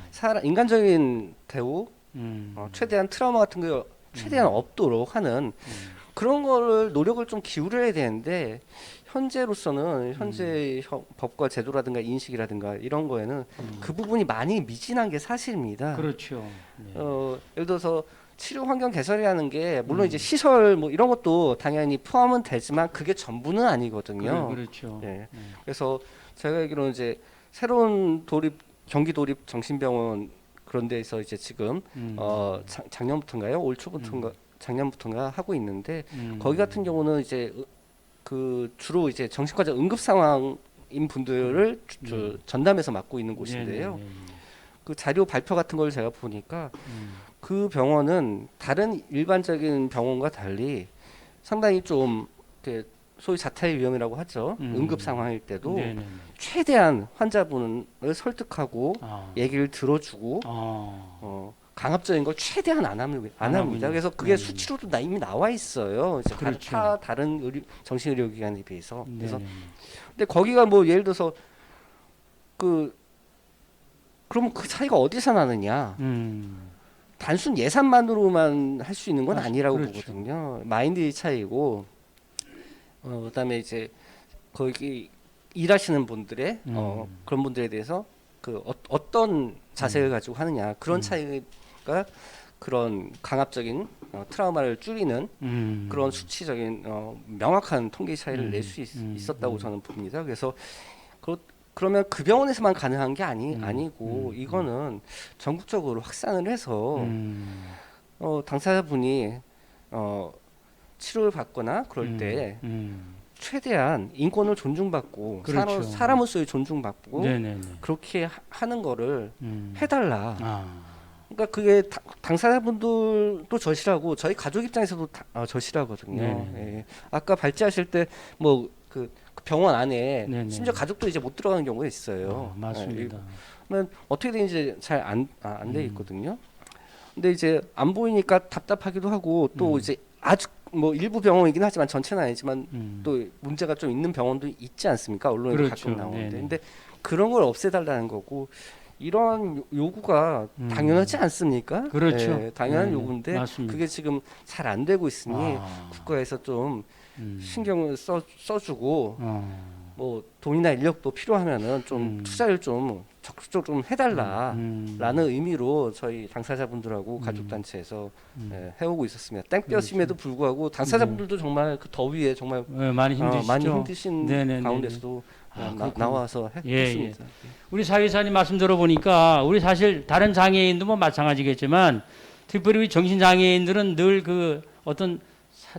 [SPEAKER 3] 인간적인 대우,
[SPEAKER 1] 음.
[SPEAKER 3] 최대한 트라우마 같은 거 최대한 없도록 하는 그런 거를 노력을 좀 기울여야 되는데 현재로서는 현재 법과 제도라든가 인식이라든가 이런 거에는 그 부분이 많이 미진한 게 사실입니다.
[SPEAKER 1] 그렇죠. 네.
[SPEAKER 3] 예를 들어서 치료 환경 개선이라는 게 물론 이제 시설 뭐 이런 것도 당연히 포함은 되지만 그게 전부는 아니거든요.
[SPEAKER 1] 그렇죠.
[SPEAKER 3] 예. 그래서 제가 알기로는 이제 새로운 경기 도립 정신병원 그런 데에서 이제 지금 작년부터인가요? 올 초부터인가 작년부터인가 하고 있는데 거기 같은 경우는 이제 그 주로 이제 정신과적 응급 상황인 분들을 전담해서 맡고 있는 곳인데요.
[SPEAKER 1] 네네네.
[SPEAKER 3] 그 자료 발표 같은 걸 제가 보니까 그 병원은 다른 일반적인 병원과 달리 상당히 좀 이렇게 소위 자타의 위험이라고 하죠. 응급 상황일 때도
[SPEAKER 1] 네네네.
[SPEAKER 3] 최대한 환자분을 설득하고
[SPEAKER 1] 아.
[SPEAKER 3] 얘기를 들어주고 강압적인 걸 최대한 안 합니다.
[SPEAKER 1] 하군요.
[SPEAKER 3] 그래서 그게
[SPEAKER 1] 네네.
[SPEAKER 3] 수치로도 이미 나와 있어요. 이제
[SPEAKER 1] 그렇죠.
[SPEAKER 3] 다른 정신의료기관에 비해서. 그래서
[SPEAKER 1] 네네.
[SPEAKER 3] 근데 거기가 뭐 예를 들어서 그러면 그 차이가 어디서 나느냐? 단순 예산만으로만 할 수 있는 건 아니라고
[SPEAKER 1] 그렇죠.
[SPEAKER 3] 보거든요. 마인드의 차이고, 그다음에 이제 거기 일하시는 분들의 그런 분들에 대해서 어떤 자세를 가지고 하느냐 그런 차이가 그런 강압적인 트라우마를 줄이는 그런 수치적인 명확한 통계 차이를 낼 수 있었다고 저는 봅니다. 그래서 그러면 그 병원에서만 가능한 게 아니고 이거는 전국적으로 확산을 해서 당사자분이 치료를 받거나 그럴 때 최대한 인권을 존중받고
[SPEAKER 1] 그렇죠.
[SPEAKER 3] 사람으로서의 존중받고
[SPEAKER 1] 네네네.
[SPEAKER 3] 그렇게 하는 거를 해달라.
[SPEAKER 1] 아.
[SPEAKER 3] 그러니까 그게 당사자분들도 절실하고 저희 가족 입장에서도 절실하거든요.
[SPEAKER 1] 네네.
[SPEAKER 3] 예. 아까 발제하실 때 뭐 그 병원 안에
[SPEAKER 1] 네네.
[SPEAKER 3] 심지어 가족도 이제 못 들어가는 경우가 있어요.
[SPEAKER 1] 맞습니다.
[SPEAKER 3] 그러면 어떻게 되는지 잘 안 돼 있거든요. 근데 이제 안 보이니까 답답하기도 하고 또 이제 아주 뭐 일부 병원이긴 하지만 전체는 아니지만 또 문제가 좀 있는 병원도 있지 않습니까? 언론에
[SPEAKER 1] 그렇죠.
[SPEAKER 3] 가끔 나오는데.
[SPEAKER 1] 네네.
[SPEAKER 3] 근데 그런 걸 없애달라는 거고 이런 요구가 당연하지 않습니까?
[SPEAKER 1] 그렇죠.
[SPEAKER 3] 예, 당연한
[SPEAKER 1] 네네.
[SPEAKER 3] 요구인데
[SPEAKER 1] 맞습니다.
[SPEAKER 3] 그게 지금 잘 안 되고 있으니
[SPEAKER 1] 아.
[SPEAKER 3] 국가에서 좀 신경을 써주고
[SPEAKER 1] 어.
[SPEAKER 3] 뭐 돈이나 인력도 필요하면은 좀 투자를 좀 적극적으로 좀 해달라라는 의미로 저희 당사자분들하고 가족단체에서 해오고 있었습니다. 땡볕임에도 불구하고 당사자분들도 정말 그 더위에 정말
[SPEAKER 1] 네, 많이 힘드시죠.
[SPEAKER 3] 많이 힘드신
[SPEAKER 1] 네네네.
[SPEAKER 3] 가운데서도
[SPEAKER 1] 그렇군요.
[SPEAKER 3] 나와서
[SPEAKER 1] 예,
[SPEAKER 3] 했습니다.
[SPEAKER 1] 우리 사회자님 말씀 들어보니까 우리 사실 다른 장애인도 뭐 마찬가지겠지만 특별히 우리 정신장애인들은 늘 그 어떤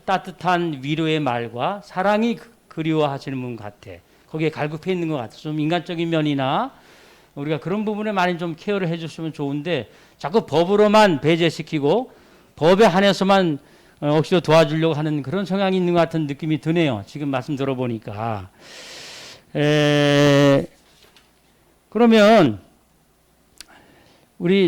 [SPEAKER 1] 따뜻한 위로의 말과 사랑이 그리워하시는 분 같아. 거기에 갈급해 있는 것 같아. 좀 인간적인 면이나 우리가 그런 부분에 많이 좀 케어를 해줬으면 좋은데 자꾸 법으로만 배제시키고 법에 한해서만 억지로 도와주려고 하는 그런 성향이 있는 것 같은 느낌이 드네요. 지금 말씀 들어보니까. 그러면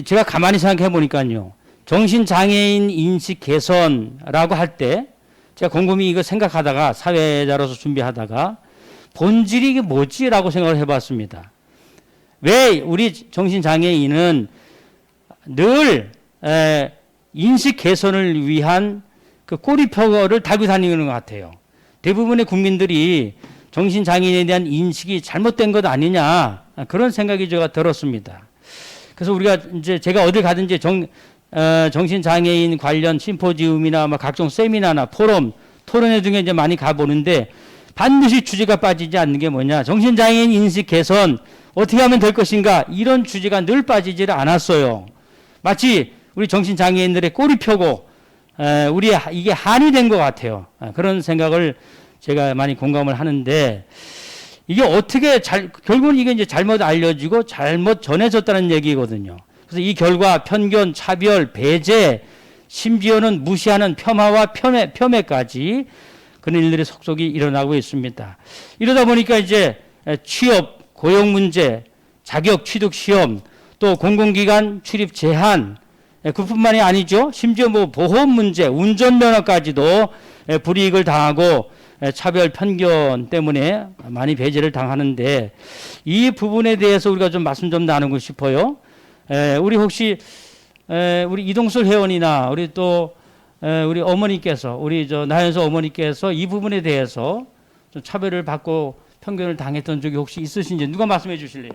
[SPEAKER 1] 제가 가만히 생각해 보니까요. 정신장애인 인식 개선이라고 할 때 제가 곰곰이 이거 생각하다가 사회자로서 준비하다가 본질이 이게 뭐지라고 생각을 해봤습니다. 왜 우리 정신장애인은 늘 인식 개선을 위한 그 꼬리표를 달고 다니는 것 같아요. 대부분의 국민들이 정신장애인에 대한 인식이 잘못된 것 아니냐 그런 생각이 제가 들었습니다. 그래서 우리가 이제 제가 어딜 가든지 정신장애인 관련 심포지움이나 각종 세미나나 포럼, 토론회 등에 이제 많이 가보는데 반드시 주제가 빠지지 않는 게 뭐냐. 정신장애인 인식 개선 어떻게 하면 될 것인가. 이런 주제가 늘 빠지지를 않았어요. 마치 우리 정신장애인들의 꼬리표고 이게 한이 된 것 같아요. 그런 생각을 제가 많이 공감을 하는데 이게 어떻게 결국은 이게 이제 잘못 알려지고 잘못 전해졌다는 얘기거든요. 그래서 이 결과 편견, 차별, 배제, 심지어는 무시하는 폄하와 폄훼까지 그런 일들의 속속이 일어나고 있습니다. 이러다 보니까 이제 취업, 고용 문제, 자격 취득 시험, 또 공공기관 출입 제한, 그뿐만이 아니죠. 심지어 뭐 보험 문제, 운전면허까지도 불이익을 당하고 차별 편견 때문에 많이 배제를 당하는데 이 부분에 대해서 우리가 좀 말씀 좀 나누고 싶어요. 우리 혹시 우리 이동술 회원이나 우리 또 우리 어머니께서 우리 저 나연서 어머니께서 이 부분에 대해서 좀 차별을 받고 편견을 당했던 적이 혹시 있으신지 누가 말씀해 주실래요?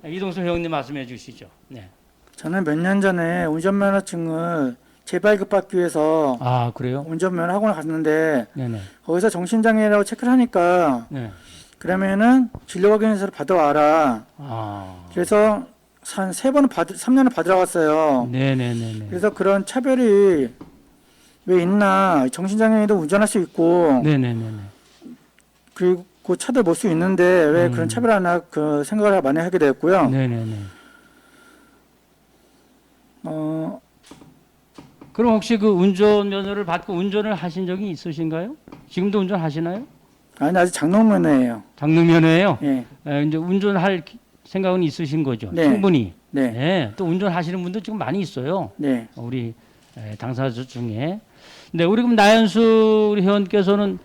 [SPEAKER 1] 이동술 회원님 말씀해 주시죠. 네.
[SPEAKER 5] 저는 몇 년 전에 운전면허증을 재발급받기 위해서
[SPEAKER 1] 아 그래요?
[SPEAKER 5] 운전면허 학원을 갔는데
[SPEAKER 1] 네네.
[SPEAKER 5] 거기서 정신장애라고 체크를 하니까
[SPEAKER 1] 네.
[SPEAKER 5] 그러면은 진료확인서를 받아와라.
[SPEAKER 1] 아.
[SPEAKER 5] 그래서 한 3번 3년을 받으러 갔어요.
[SPEAKER 1] 네네네네.
[SPEAKER 5] 그래서 그런 차별이 왜 있나, 정신장애인도 운전할 수 있고
[SPEAKER 1] 네네네네.
[SPEAKER 5] 그리고 차도 몰 수 있는데 왜 그런 차별 하나 그 생각을 많이 하게 되었고요.
[SPEAKER 1] 네네네. 그럼 혹시 그 운전면허를 받고 운전을 하신 적이 있으신가요? 지금도 운전하시나요?
[SPEAKER 5] 아니 아직 장롱면허예요.
[SPEAKER 1] 장롱면허예요?
[SPEAKER 5] 예.
[SPEAKER 1] 이제 운전할 생각은 있으신 거죠?
[SPEAKER 5] 네.
[SPEAKER 1] 충분히.
[SPEAKER 5] 네.
[SPEAKER 1] 네. 또 운전하시는 분들 지금 많이 있어요.
[SPEAKER 5] 네.
[SPEAKER 1] 우리 당사자 중에. 근데 우리 그럼 나연수 우리 회원께서는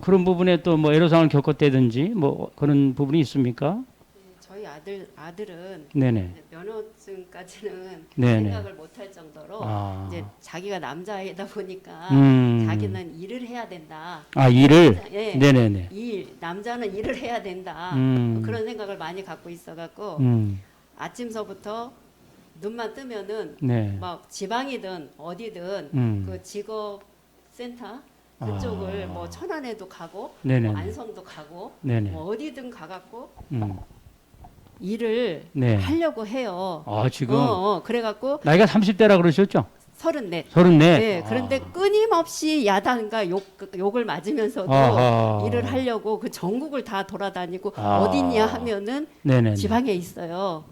[SPEAKER 1] 그런 부분에 또 뭐 애로사항을 겪었다든지 뭐 그런 부분이 있습니까?
[SPEAKER 4] 저희 아들은
[SPEAKER 1] 네네.
[SPEAKER 4] 면허증까지는
[SPEAKER 1] 네네.
[SPEAKER 4] 생각을 못할 정도로
[SPEAKER 1] 아.
[SPEAKER 4] 이제 자기가 남자이다 보니까 자기는 일을 해야 된다.
[SPEAKER 1] 아 일을.
[SPEAKER 4] 예.
[SPEAKER 1] 네네네.
[SPEAKER 4] 남자는 일을 해야 된다. 그런 생각을 많이 갖고 있어갖고 아침서부터 눈만 뜨면은
[SPEAKER 1] 네.
[SPEAKER 4] 막 지방이든 어디든 그 직업센터 그쪽을 뭐 천안에도 가고
[SPEAKER 1] 네네네.
[SPEAKER 4] 뭐 안성도 가고
[SPEAKER 1] 네네.
[SPEAKER 4] 뭐 어디든 가갖고
[SPEAKER 1] 음.
[SPEAKER 4] 일을
[SPEAKER 1] 네.
[SPEAKER 4] 하려고 해요.
[SPEAKER 1] 아 지금
[SPEAKER 4] 그래갖고
[SPEAKER 1] 나이가 30대라 그러셨죠?
[SPEAKER 4] 34.
[SPEAKER 1] 34.
[SPEAKER 4] 네, 그런데 끊임없이 야단과 욕을 맞으면서도
[SPEAKER 1] 아하.
[SPEAKER 4] 일을 하려고 그 전국을 다 돌아다니고
[SPEAKER 1] 아.
[SPEAKER 4] 어디냐 하면은
[SPEAKER 1] 네네.
[SPEAKER 4] 지방에 있어요.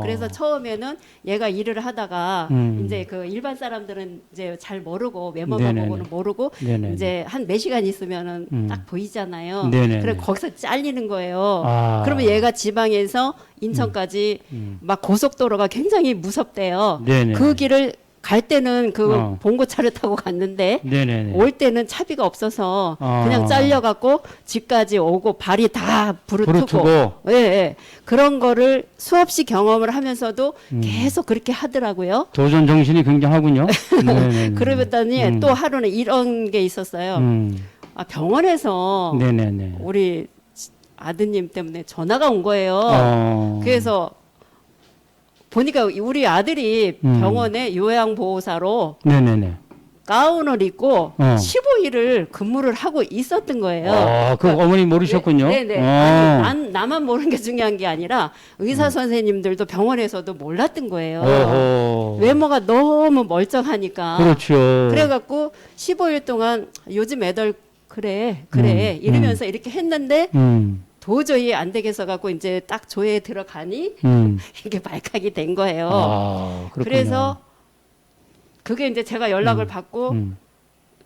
[SPEAKER 4] 그래서 처음에는 얘가 일을 하다가 이제 그 일반 사람들은 이제 잘 모르고 외모만
[SPEAKER 1] 네네네.
[SPEAKER 4] 보고는 모르고
[SPEAKER 1] 네네네.
[SPEAKER 4] 이제 한 몇 시간 있으면은 딱 보이잖아요.
[SPEAKER 1] 네네네.
[SPEAKER 4] 그래 거기서 잘리는 거예요.
[SPEAKER 1] 아.
[SPEAKER 4] 그러면 얘가 지방에서 인천까지 막 고속도로가 굉장히 무섭대요.
[SPEAKER 1] 네네.
[SPEAKER 4] 그 길을 갈 때는 그
[SPEAKER 1] 어.
[SPEAKER 4] 봉고차를 타고 갔는데
[SPEAKER 1] 네네네.
[SPEAKER 4] 올 때는 차비가 없어서 그냥 잘려갖고 집까지 오고 발이 다 부르트고
[SPEAKER 1] 부르트고.
[SPEAKER 4] 예, 예. 그런 거를 수없이 경험을 하면서도 계속 그렇게 하더라고요.
[SPEAKER 1] 도전 정신이 굉장하군요. 네네네.
[SPEAKER 4] 그러더니 또 하루는 이런 게 있었어요. 병원에서
[SPEAKER 1] 네네네.
[SPEAKER 4] 우리 아드님 때문에 전화가 온 거예요. 그래서 보니까 우리 아들이 병원에 요양보호사로
[SPEAKER 1] 네네네.
[SPEAKER 4] 가운을 입고 15일을 근무를 하고 있었던 거예요.
[SPEAKER 1] 그 어머니 모르셨군요.
[SPEAKER 4] 네네. 아니, 나만 모르는 게 중요한 게 아니라 의사 선생님들도 병원에서도 몰랐던 거예요.
[SPEAKER 1] 어허.
[SPEAKER 4] 외모가 너무 멀쩡하니까.
[SPEAKER 1] 그렇죠.
[SPEAKER 4] 그래갖고 15일 동안 요즘 애들 그래 이러면서 이렇게 했는데 도저히 안 되겠어 갖고 이제 딱 조에 들어가니 이게 발칵이 된 거예요.
[SPEAKER 1] 그렇군요.
[SPEAKER 4] 그래서 그게 이제 제가 연락을 받고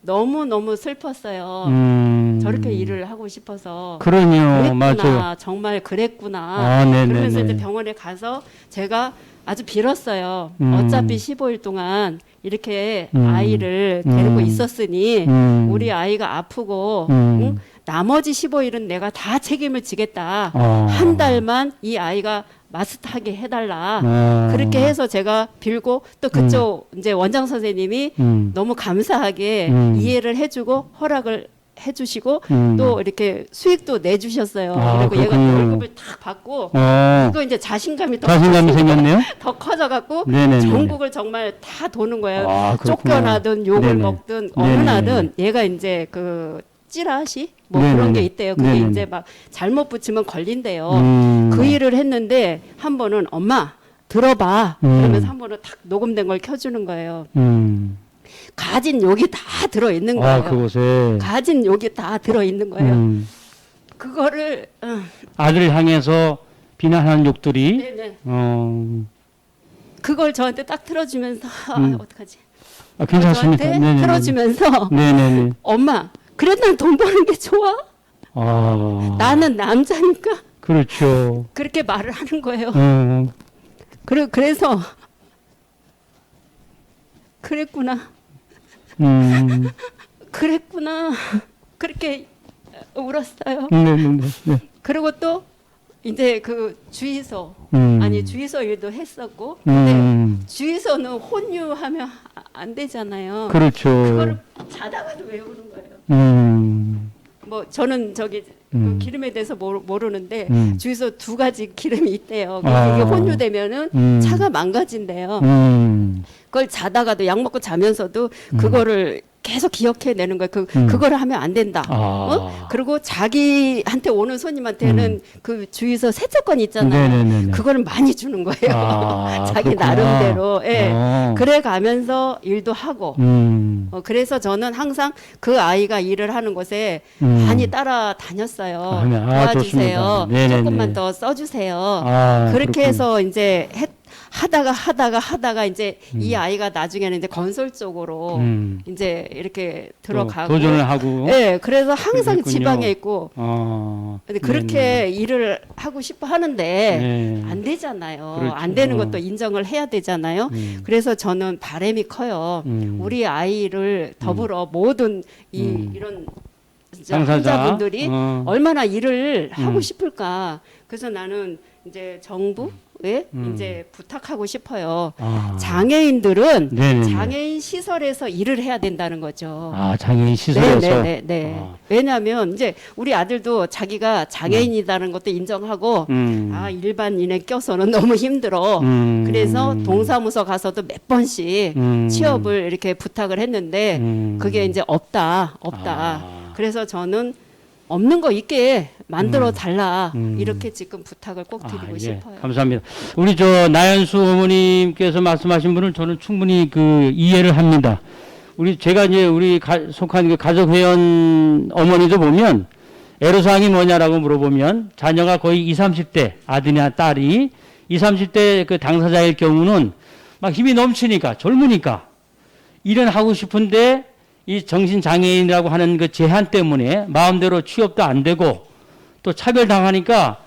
[SPEAKER 4] 너무 슬펐어요. 저렇게 일을 하고 싶어서
[SPEAKER 1] 그러네요.
[SPEAKER 4] 그랬구나,
[SPEAKER 1] 맞아요.
[SPEAKER 4] 정말 그랬구나.
[SPEAKER 1] 네네네.
[SPEAKER 4] 그러면서 이제 병원에 가서 제가 아주 빌었어요. 어차피 15일 동안 이렇게 아이를 데리고 있었으니 우리 아이가 아프고 응? 나머지 15일은 내가 다 책임을 지겠다. 한 달만 이 아이가 마스터하게 해달라. 그렇게 해서 제가 빌고 또 그쪽 이제 원장 선생님이 너무 감사하게 이해를 해주고 허락을 해주시고 또 이렇게 수익도 내주셨어요. 그리고 얘가
[SPEAKER 1] 그렇군요.
[SPEAKER 4] 월급을 탁 받고 그거 이제 자신감이
[SPEAKER 1] 생겼네요.
[SPEAKER 4] 더 커져갖고
[SPEAKER 1] 네네네.
[SPEAKER 4] 전국을 정말 다 도는 거예요.
[SPEAKER 1] 그렇구나.
[SPEAKER 4] 쫓겨나든 욕을
[SPEAKER 1] 네네.
[SPEAKER 4] 먹든 어느
[SPEAKER 1] 네네네.
[SPEAKER 4] 나든 얘가 이제 그 찌라시 뭐
[SPEAKER 1] 네네네.
[SPEAKER 4] 그런 게 있대요. 그게
[SPEAKER 1] 네네네.
[SPEAKER 4] 이제 막 잘못 붙이면 걸린대요. 그 일을 했는데 한 번은 엄마 들어봐. 그러면서 한 번은 탁 녹음된 걸 켜주는 거예요. 가진 욕이 다 들어 있는 거예요.
[SPEAKER 1] 그곳에
[SPEAKER 4] 가진 욕이 다 들어 있는 거예요. 그거를
[SPEAKER 1] 아들을 향해서 비난하는 욕들이
[SPEAKER 4] 네네. 그걸 저한테 딱 틀어주면서 어떡하지?
[SPEAKER 1] 아, 괜찮습니다.
[SPEAKER 4] 저한테
[SPEAKER 1] 네네네.
[SPEAKER 4] 틀어주면서
[SPEAKER 1] 네네네.
[SPEAKER 4] 엄마, 그래 난 돈 버는 게 좋아.
[SPEAKER 1] 아,
[SPEAKER 4] 나는 남자니까
[SPEAKER 1] 그렇죠.
[SPEAKER 4] 그렇게 말을 하는 거예요. 그래서 그랬구나. 그랬구나. 그렇게 울었어요.
[SPEAKER 1] 네네네. 네.
[SPEAKER 4] 그리고 또 이제 그 주유소 아니 주유소 일도 했었고
[SPEAKER 1] 음.
[SPEAKER 4] 근데 주유소는 혼유하면 안 되잖아요.
[SPEAKER 1] 그렇죠.
[SPEAKER 4] 그거를 자다가도 외우는 거예요. 뭐 저는 저기 그 기름에 대해서 모르는데 주유소 두 가지 기름이 있대요.
[SPEAKER 1] 아.
[SPEAKER 4] 이게 혼유되면은 차가 망가진대요. 그걸 자다가도 약 먹고 자면서도 그거를 계속 기억해내는 거예요. 그거를 하면 안 된다. 그리고 자기한테 오는 손님한테는 그 주유소 세차권 있잖아요.
[SPEAKER 1] 네네네네.
[SPEAKER 4] 그거를 많이 주는 거예요. 자기
[SPEAKER 1] 그렇구나.
[SPEAKER 4] 나름대로. 예.
[SPEAKER 1] 어.
[SPEAKER 4] 그래 가면서 일도 하고. 그래서 저는 항상 그 아이가 일을 하는 곳에 많이 따라다녔어요. 도와주세요.
[SPEAKER 1] 좋습니다. 네네네.
[SPEAKER 4] 조금만 더 써주세요. 그렇게
[SPEAKER 1] 그렇군요.
[SPEAKER 4] 해서 이제 하다가 이제 이 아이가 나중에는 이제 건설 쪽으로 이제 이렇게 들어가고
[SPEAKER 1] 도전을 하고.
[SPEAKER 4] 네, 그래서 항상
[SPEAKER 1] 그랬군요.
[SPEAKER 4] 지방에 있고 근데 그렇게 일을 하고 싶어 하는데
[SPEAKER 1] 네.
[SPEAKER 4] 안 되잖아요.
[SPEAKER 1] 그렇죠.
[SPEAKER 4] 안 되는 것도 인정을 해야 되잖아요. 그래서 저는 바람이 커요. 우리 아이를 더불어 모든 이런 진짜
[SPEAKER 1] 당사자.
[SPEAKER 4] 환자분들이 얼마나 일을 하고 싶을까. 그래서 나는 이제 정부에 이제 부탁하고 싶어요. 장애인들은
[SPEAKER 1] 네네네.
[SPEAKER 4] 장애인 시설에서 일을 해야 된다는 거죠.
[SPEAKER 1] 장애인 시설에서.
[SPEAKER 4] 네. 왜냐하면 이제 우리 아들도 자기가 장애인이라는 것도 인정하고 일반인에 껴서는 너무 힘들어. 그래서 동사무소 가서도 몇 번씩 취업을 이렇게 부탁을 했는데 그게 이제 없다. 그래서 저는 없는 거 있게 만들어 달라 이렇게 지금 부탁을 꼭 드리고
[SPEAKER 1] 예.
[SPEAKER 4] 싶어요.
[SPEAKER 1] 감사합니다. 우리 나연수 어머님께서 말씀하신 분을 저는 충분히 이해를 합니다. 제가 이제 속한 그 가족회원 어머니도 보면 애로사항이 뭐냐라고 물어보면 자녀가 거의 20, 30대 아들이나 딸이 20, 30대 그 당사자일 경우는 막 힘이 넘치니까 젊으니까 일은 하고 싶은데 이 정신장애인이라고 하는 그 제한 때문에 마음대로 취업도 안 되고 또 차별당하니까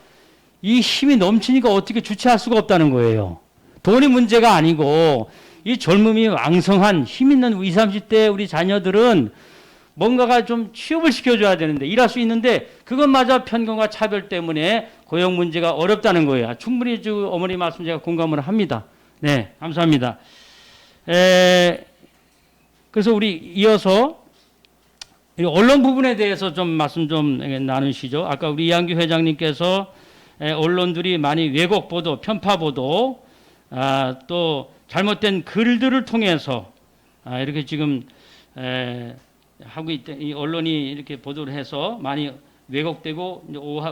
[SPEAKER 1] 이 힘이 넘치니까 어떻게 주체할 수가 없다는 거예요. 돈이 문제가 아니고 이 젊음이 왕성한 힘 있는 20, 30대 우리 자녀들은 뭔가가 좀 취업을 시켜줘야 되는데 일할 수 있는데 그것마저 편견과 차별 때문에 고용 문제가 어렵다는 거예요. 충분히 어머니 말씀 제가 공감을 합니다. 네, 감사합니다. 그래서 우리 이어서 언론 부분에 대해서 좀 말씀 좀 나누시죠. 아까 우리 이한규 회장님께서 언론들이 많이 왜곡 보도, 편파 보도, 또 잘못된 글들을 통해서 이렇게 지금 하고 이 언론이 이렇게 보도를 해서 많이 왜곡되고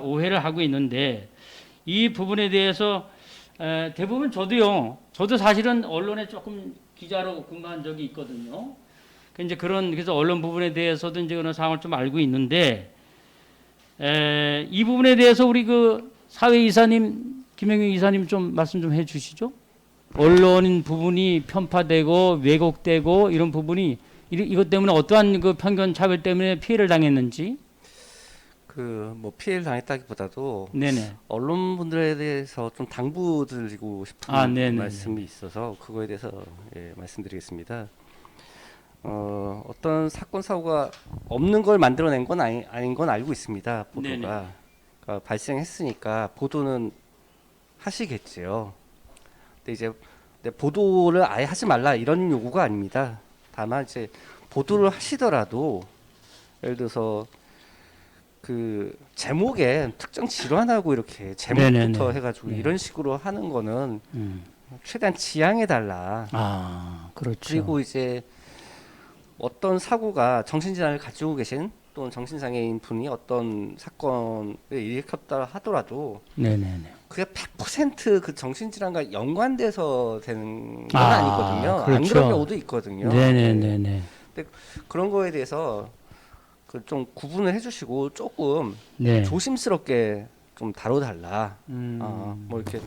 [SPEAKER 1] 오해를 하고 있는데 이 부분에 대해서 대부분 저도 사실은 언론에 조금 기자로 근무한 적이 있거든요. 그래서 언론 부분에 대해서도 이제 그런 상황을 좀 알고 있는데, 이 부분에 대해서 우리 사회이사님, 김영경 이사님 좀 말씀 좀 해주시죠. 언론 부분이 편파되고 왜곡되고 이런 부분이 이것 때문에 어떠한 편견 차별 때문에 피해를 당했는지.
[SPEAKER 3] 뭐 피해를 당했다기보다도
[SPEAKER 1] 네네.
[SPEAKER 3] 언론분들에 대해서 좀 당부드리고 싶은
[SPEAKER 1] 네네.
[SPEAKER 3] 말씀이 있어서 그거에 대해서 말씀드리겠습니다. 어떤 사건 사고가 없는 걸 만들어낸 건 아닌 건 알고 있습니다. 보도가 그러니까 발생했으니까 보도는 하시겠지요. 근데 이제 보도를 아예 하지 말라 이런 요구가 아닙니다. 다만 이제 보도를 하시더라도 예를 들어서 그 제목에 특정 질환하고 이렇게 제목부터
[SPEAKER 1] 네네네.
[SPEAKER 3] 해가지고 이런 식으로 하는 거는 최대한 지양해 달라.
[SPEAKER 1] 그렇죠.
[SPEAKER 3] 그리고 이제 어떤 사고가 정신질환을 가지고 계신 또는 정신장애인 분이 어떤 사건을 일으켰다 하더라도
[SPEAKER 1] 네네네.
[SPEAKER 3] 그게 100% 그 정신질환과 연관돼서 되는 건 아니거든요.
[SPEAKER 1] 그렇죠.
[SPEAKER 3] 안 그런 경우도 있거든요.
[SPEAKER 1] 네네네네.
[SPEAKER 3] 근데 그런 거에 대해서 좀 구분을 해주시고 조금
[SPEAKER 1] 네.
[SPEAKER 3] 조심스럽게 좀 다뤄달라. 뭐 이렇게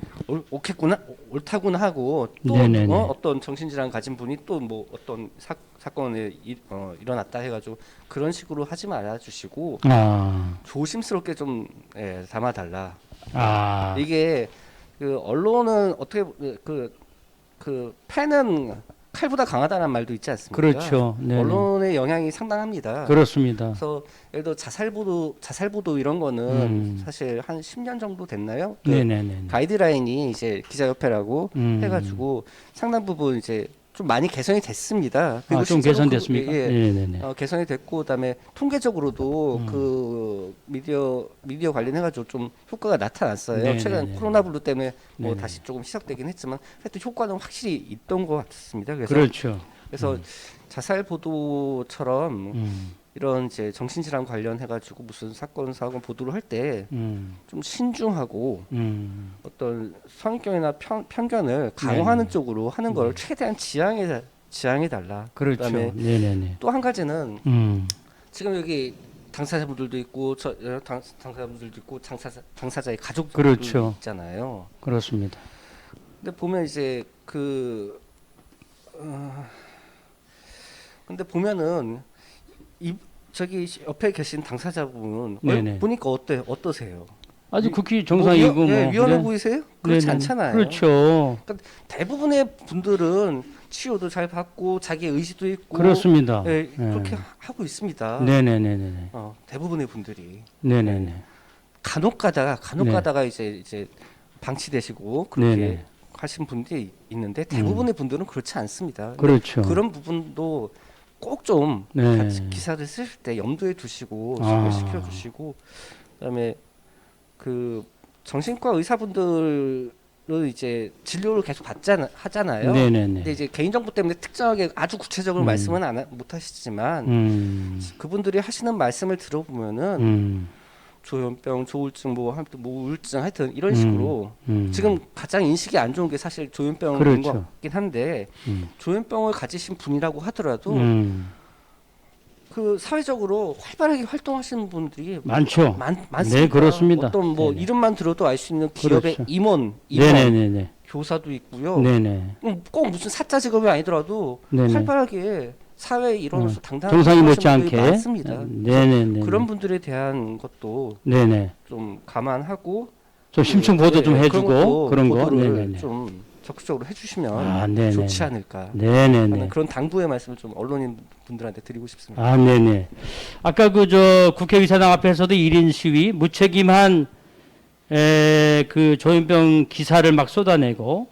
[SPEAKER 3] 옳겠구나, 옳다구나 하고 또
[SPEAKER 1] 네네네.
[SPEAKER 3] 어떤 정신질환 가진 분이 또 뭐 어떤 사건이 일어났다 해가지고 그런 식으로 하지 말아주시고 조심스럽게 좀 담아달라. 이게 그 언론은 어떻게 그 패는 칼보다 강하다는 말도 있지 않습니까?
[SPEAKER 1] 그렇죠. 네네.
[SPEAKER 3] 언론의 영향이 상당합니다.
[SPEAKER 1] 그렇습니다.
[SPEAKER 3] 그래서 예를 들어 자살 보도 이런 거는 사실 한 10년 정도 됐나요? 그
[SPEAKER 1] 네네네.
[SPEAKER 3] 가이드라인이 이제 기자협회라고 해가지고 상당 부분 이제 좀 많이 개선이 됐습니다. 그리고
[SPEAKER 1] 좀
[SPEAKER 3] 실제로
[SPEAKER 1] 개선됐습니까? 네네네.
[SPEAKER 3] 개선이 됐고 그다음에 통계적으로도 그 미디어 관련해가지고 좀 효과가 나타났어요.
[SPEAKER 1] 네네네.
[SPEAKER 3] 최근 코로나 블루 때문에 뭐
[SPEAKER 1] 네네.
[SPEAKER 3] 다시 조금 시작되긴 했지만 하여튼 효과는 확실히 있던 것 같습니다.
[SPEAKER 1] 그렇죠.
[SPEAKER 3] 그래서 자살 보도처럼 이런 이제 정신질환 관련해가지고 무슨 사건 사고 보도를 할 때 좀 신중하고 어떤 선입견이나 편견을 강화하는 쪽으로 하는 걸 최대한 지양해 달라.
[SPEAKER 1] 그렇죠.
[SPEAKER 3] 그다음에
[SPEAKER 1] 네네네.
[SPEAKER 3] 또 한 가지는 지금 여기 당사자분들도 있고 당사자분들도 있고 당사자의 가족들도
[SPEAKER 1] 그렇죠.
[SPEAKER 3] 있잖아요.
[SPEAKER 1] 그렇습니다.
[SPEAKER 3] 근데 보면 이제 근데 보면은 저기 옆에 계신 당사자분
[SPEAKER 1] 네네.
[SPEAKER 3] 보니까 어떠세요?
[SPEAKER 1] 아주 극히 정상이고 뭐
[SPEAKER 3] 위험해
[SPEAKER 1] 네.
[SPEAKER 3] 보이세요? 그렇지
[SPEAKER 1] 네네.
[SPEAKER 3] 않잖아요.
[SPEAKER 1] 그렇죠.
[SPEAKER 3] 그러니까 대부분의 분들은 치료도 잘 받고 자기 의지도 있고
[SPEAKER 1] 그렇습니다.
[SPEAKER 3] 그렇게 하고 있습니다.
[SPEAKER 1] 네네네네.
[SPEAKER 3] 대부분의 분들이
[SPEAKER 1] 네네네.
[SPEAKER 3] 간혹 가다가 이제 방치되시고 그렇게
[SPEAKER 1] 네네.
[SPEAKER 3] 하신 분들이 있는데 대부분의 분들은 그렇지 않습니다.
[SPEAKER 1] 그렇죠.
[SPEAKER 3] 그런 부분도 꼭 좀
[SPEAKER 1] 네.
[SPEAKER 3] 기사를 쓰실 때 염두에 두시고 시켜 주시고 그다음에 그 정신과 의사분들은 이제 진료를 계속 하잖아요.
[SPEAKER 1] 네네네.
[SPEAKER 3] 근데 이제 개인정보 때문에 특정하게 아주 구체적으로 말씀은 못 하시지만 그분들이 하시는 말씀을 들어보면은 조현병, 조울증, 뭐 우울증 하여튼 이런 식으로 지금 가장 인식이 안 좋은 게 사실 조현병인
[SPEAKER 1] 그렇죠.
[SPEAKER 3] 것 같긴 한데 조현병을 가지신 분이라고 하더라도 그 사회적으로 활발하게 활동하시는 분들이
[SPEAKER 1] 많죠.
[SPEAKER 3] 많습니다.
[SPEAKER 1] 네, 그렇습니다.
[SPEAKER 3] 어떤 뭐
[SPEAKER 1] 네네.
[SPEAKER 3] 이름만 들어도 알 수 있는 기업의
[SPEAKER 1] 그렇죠.
[SPEAKER 3] 임원,
[SPEAKER 1] 네네네네.
[SPEAKER 3] 교사도 있고요.
[SPEAKER 1] 네네.
[SPEAKER 3] 꼭 무슨 사자 직업이 아니더라도
[SPEAKER 1] 네네.
[SPEAKER 3] 활발하게 사회에 일어나서 당당하게
[SPEAKER 1] 정상이
[SPEAKER 3] 활동하시는
[SPEAKER 1] 못지않게.
[SPEAKER 3] 분들이 많습니다.
[SPEAKER 1] 네네네.
[SPEAKER 3] 그런 분들에 대한 것도
[SPEAKER 1] 네네.
[SPEAKER 3] 좀 감안하고
[SPEAKER 1] 좀 심층 보도 좀 해주고
[SPEAKER 3] 그런
[SPEAKER 1] 그런 거.
[SPEAKER 3] 보도를
[SPEAKER 1] 네네네.
[SPEAKER 3] 좀 적극적으로 해주시면
[SPEAKER 1] 네네.
[SPEAKER 3] 좋지 않을까
[SPEAKER 1] 네네네.
[SPEAKER 3] 하는 그런 당부의 말씀을 좀 언론인 분들한테 드리고 싶습니다.
[SPEAKER 1] 네네. 아까 국회의사당 앞에서도 1인 시위, 무책임한 그 조현병 기사를 막 쏟아내고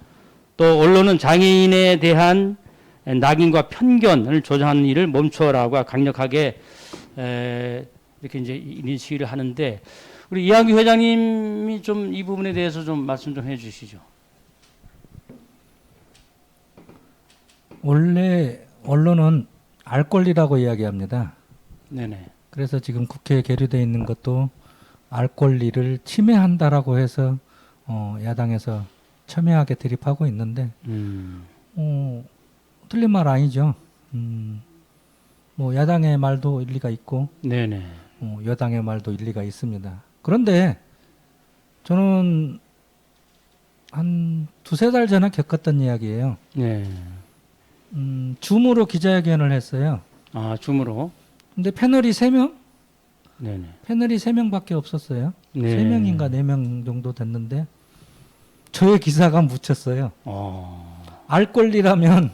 [SPEAKER 1] 또 언론은 장애인에 대한 낙인과 편견을 조장하는 일을 멈춰라고 강력하게 이렇게 이제 1인 시위를 하는데 우리 이한규 회장님이 좀 이 부분에 대해서 좀 말씀 좀 해주시죠.
[SPEAKER 2] 원래 언론은 알 권리라고 이야기합니다.
[SPEAKER 1] 네네.
[SPEAKER 2] 그래서 지금 국회에 계류되어 있는 것도 알 권리를 침해한다라고 해서 야당에서 첨예하게 대립하고 있는데 틀린 말 아니죠. 뭐 야당의 말도 일리가 있고
[SPEAKER 1] 네네.
[SPEAKER 2] 여당의 말도 일리가 있습니다. 그런데 저는 한 두세 달 전에 겪었던 이야기예요.
[SPEAKER 1] 네.
[SPEAKER 2] 줌으로 기자회견을 했어요.
[SPEAKER 1] 줌으로.
[SPEAKER 2] 근데 패널이 3명?
[SPEAKER 1] 네네.
[SPEAKER 2] 패널이 3명밖에 없었어요.
[SPEAKER 1] 네.
[SPEAKER 2] 3명인가 4명 정도 됐는데 저의 기사가 묻혔어요. 알 권리라면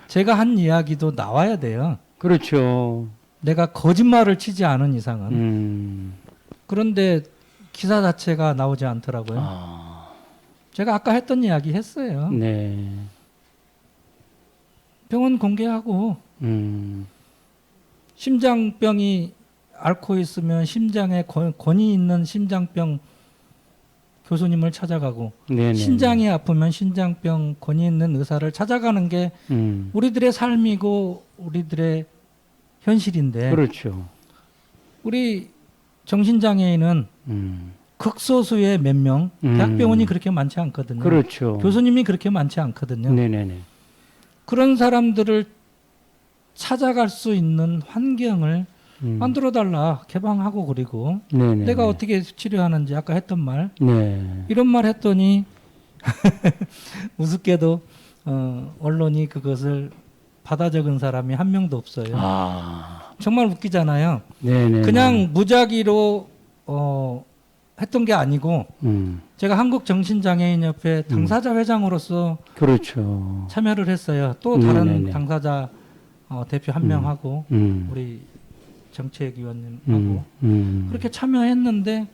[SPEAKER 2] 제가 한 이야기도 나와야 돼요.
[SPEAKER 1] 그렇죠.
[SPEAKER 2] 내가 거짓말을 치지 않은 이상은. 그런데 기사 자체가 나오지 않더라고요. 제가 아까 했던 이야기 했어요.
[SPEAKER 1] 네.
[SPEAKER 2] 병원 공개하고 심장병이 앓고 있으면 심장에 권위 있는 심장병 교수님을 찾아가고
[SPEAKER 1] 네네.
[SPEAKER 2] 신장이 아프면 신장병 권위 있는 의사를 찾아가는 게 우리들의 삶이고 우리들의 현실인데
[SPEAKER 1] 그렇죠.
[SPEAKER 2] 우리 정신장애인은 극소수의 몇 명, 대학병원이 그렇게 많지 않거든요.
[SPEAKER 1] 그렇죠.
[SPEAKER 2] 교수님이 그렇게 많지 않거든요.
[SPEAKER 1] 네네네.
[SPEAKER 2] 그런 사람들을 찾아갈 수 있는 환경을 만들어달라 개방하고 그리고
[SPEAKER 1] 네네.
[SPEAKER 2] 내가 어떻게 치료하는지 아까 했던 말
[SPEAKER 1] 네.
[SPEAKER 2] 이런 말 했더니 우습게도 언론이 그것을 받아 적은 사람이 한 명도 없어요.
[SPEAKER 1] 아.
[SPEAKER 2] 정말 웃기잖아요.
[SPEAKER 1] 네네.
[SPEAKER 2] 그냥 무작위로 했던 게 아니고 제가 한국정신장애인협회 당사자 회장으로서
[SPEAKER 1] 그렇죠.
[SPEAKER 2] 참여를 했어요. 또 다른
[SPEAKER 1] 네네네.
[SPEAKER 2] 당사자 대표 한 명하고 우리 정책위원님하고 그렇게 참여했는데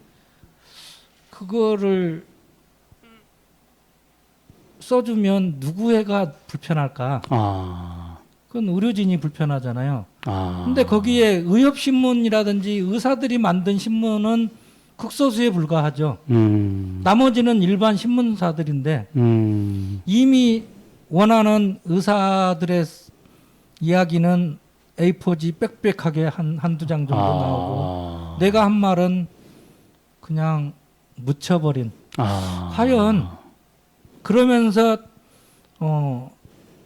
[SPEAKER 2] 그거를 써주면 누구애가 불편할까?
[SPEAKER 1] 아.
[SPEAKER 2] 그건 의료진이 불편하잖아요.
[SPEAKER 1] 아.
[SPEAKER 2] 근데 거기에 의협신문이라든지 의사들이 만든 신문은 극소수에 불과하죠. 나머지는 일반 신문사들인데 이미 원하는 의사들의 이야기는 A4지 빽빽하게 한두 장 정도 나오고 내가 한 말은 그냥 묻혀버린. 과연 그러면서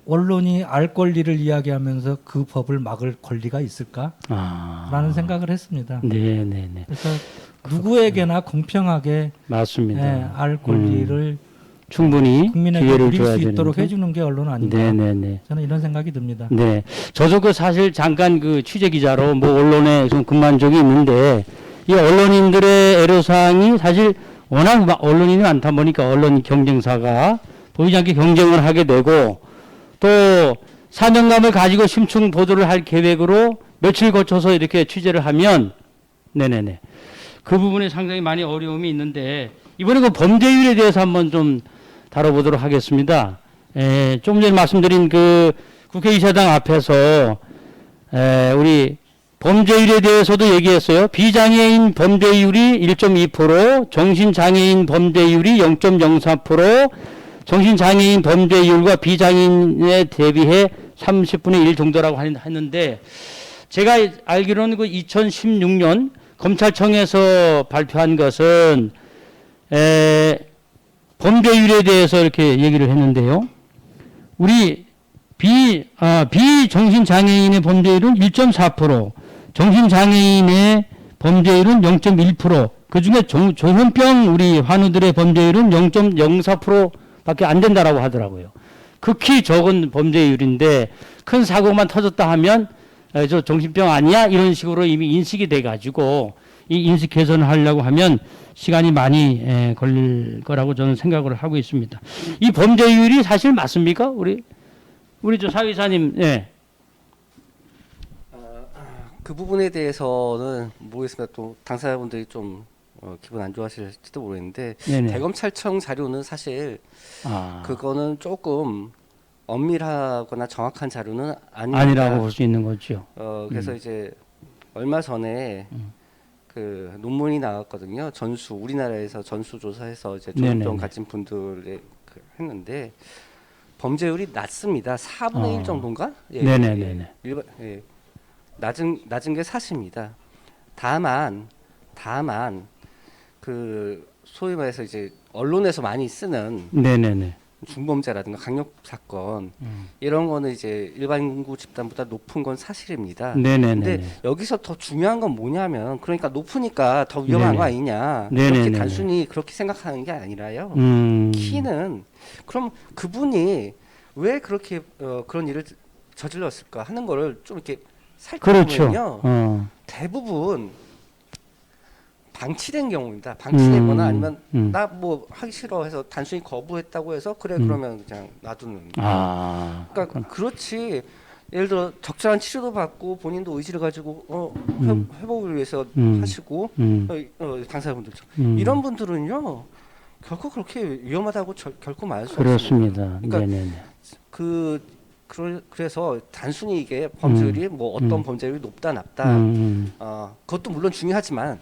[SPEAKER 2] 언론이 알 권리를 이야기하면서 그 법을 막을 권리가 있을까라는 생각을 했습니다.
[SPEAKER 1] 네네네.
[SPEAKER 2] 그래서 누구에게나 공평하게
[SPEAKER 1] 맞습니다.
[SPEAKER 2] 알 권리를
[SPEAKER 1] 충분히
[SPEAKER 2] 국민에게
[SPEAKER 1] 기회를
[SPEAKER 2] 누릴
[SPEAKER 1] 줘야
[SPEAKER 2] 수 있도록
[SPEAKER 1] 되는데.
[SPEAKER 2] 해주는 게 언론 아닌가.
[SPEAKER 1] 네네네.
[SPEAKER 2] 저는 이런 생각이 듭니다.
[SPEAKER 1] 네. 저도 그 사실 잠깐 그 취재 기자로 뭐 언론에 좀 근무한 적이 있는데 이 언론인들의 애로사항이 사실 워낙 언론인이 많다 보니까 언론 경쟁사가 보이지 않게 경쟁을 하게 되고 또 사명감을 가지고 심층 보도를 할 계획으로 며칠 거쳐서 이렇게 취재를 하면 네네네. 그 부분에 상당히 많이 어려움이 있는데 이번에 그 범죄율에 대해서 한번 좀 다뤄보도록 하겠습니다. 좀 전에 말씀드린 그 국회의사당 앞에서 우리 범죄율에 대해서도 얘기했어요. 비장애인 범죄율이 1.2%, 정신장애인 범죄율이 0.04%, 정신장애인 범죄율과 비장애인에 대비해 30분의 1 정도라고 했는데 제가 알기로는 그 2016년 검찰청에서 발표한 것은 범죄율에 대해서 이렇게 얘기를 했는데요. 우리 비정신장애인의 범죄율은 1.4%, 정신장애인의 범죄율은 0.1%, 그 중에 조현병 우리 환우들의 범죄율은 0.04%밖에 안 된다라고 하더라고요. 극히 적은 범죄율인데 큰 사고만 터졌다 하면 저 정신병 아니야? 이런 식으로 이미 인식이 돼가지고 이 인식 개선을 하려고 하면 시간이 많이 걸릴 거라고 저는 생각을 하고 있습니다. 이 범죄율이 사실 맞습니까? 우리 저 사위사님, 예.
[SPEAKER 3] 그 부분에 대해서는 모르겠습니다. 또 당사자분들이 좀 기분 안 좋아하실지도 모르겠는데
[SPEAKER 1] 네네.
[SPEAKER 3] 대검찰청 자료는 사실 그거는 조금 엄밀하거나 정확한 자료는
[SPEAKER 1] 아니라고 볼 수 있는 거죠.
[SPEAKER 3] 그래서 이제 얼마 전에 그 논문이 나왔거든요. 우리나라에서 전수조사해서 이제 조현병 가진 분들의 했는데 범죄율이 낮습니다. 4분의 1 정도인가?
[SPEAKER 1] 네네네.
[SPEAKER 3] 낮은 게 사실입니다. 다만 그 소위 말해서 이제 언론에서 많이 쓰는
[SPEAKER 1] 네네네.
[SPEAKER 3] 중범죄라든가 강력 사건 이런 거는 이제 일반 인구 집단보다 높은 건 사실입니다.
[SPEAKER 1] 네네네.
[SPEAKER 3] 근데 여기서 더 중요한 건 뭐냐면 그러니까 높으니까 더 위험한
[SPEAKER 1] 네네.
[SPEAKER 3] 거 아니냐.
[SPEAKER 1] 네네네.
[SPEAKER 3] 그렇게 단순히 그렇게 생각하는 게 아니라요. 키는 그럼 그분이 왜 그렇게 그런 일을 저질렀을까 하는 거를 좀 이렇게 살펴보면요.
[SPEAKER 1] 그렇죠.
[SPEAKER 3] 대부분 방치된 경우입니다. 방치되거나 아니면 나 뭐 하기 싫어해서 단순히 거부했다고 해서 그래 그러면 그냥 놔두는. 그러니까 그렇지. 예를 들어 적절한 치료도 받고 본인도 의지를 가지고 회복을 위해서 하시고 당사자분들처럼 이런 분들은요 결코 그렇게 위험하다고 결코 말할 수
[SPEAKER 1] 그렇습니다.
[SPEAKER 3] 없습니다. 그러니까
[SPEAKER 1] 네네네.
[SPEAKER 3] 그래서 단순히 이게 범죄율이 뭐 어떤 범죄율이 높다 낮다 그것도 물론 중요하지만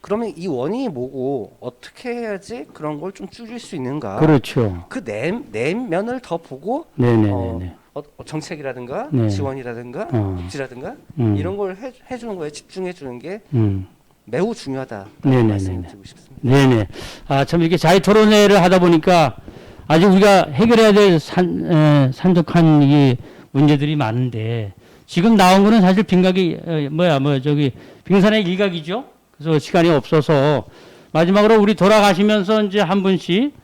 [SPEAKER 3] 그러면 이 원인이 뭐고 어떻게 해야지 그런 걸 좀 줄일 수 있는가?
[SPEAKER 1] 그렇죠.
[SPEAKER 3] 그 내면을 더 보고
[SPEAKER 1] 네네네.
[SPEAKER 3] 정책이라든가
[SPEAKER 1] 네.
[SPEAKER 3] 지원이라든가 복지라든가 이런 걸 해주는 거에 집중해 주는 게 매우 중요하다고 말씀드리고 싶습니다.
[SPEAKER 1] 네네. 참 이렇게 자유 토론회를 하다 보니까 아직 우리가 해결해야 될 산적한 이 문제들이 많은데 지금 나온 거는 사실 빙각이 저기 빙산의 일각이죠. 그래서 시간이 없어서 마지막으로 우리 돌아가시면서 이제 한 분씩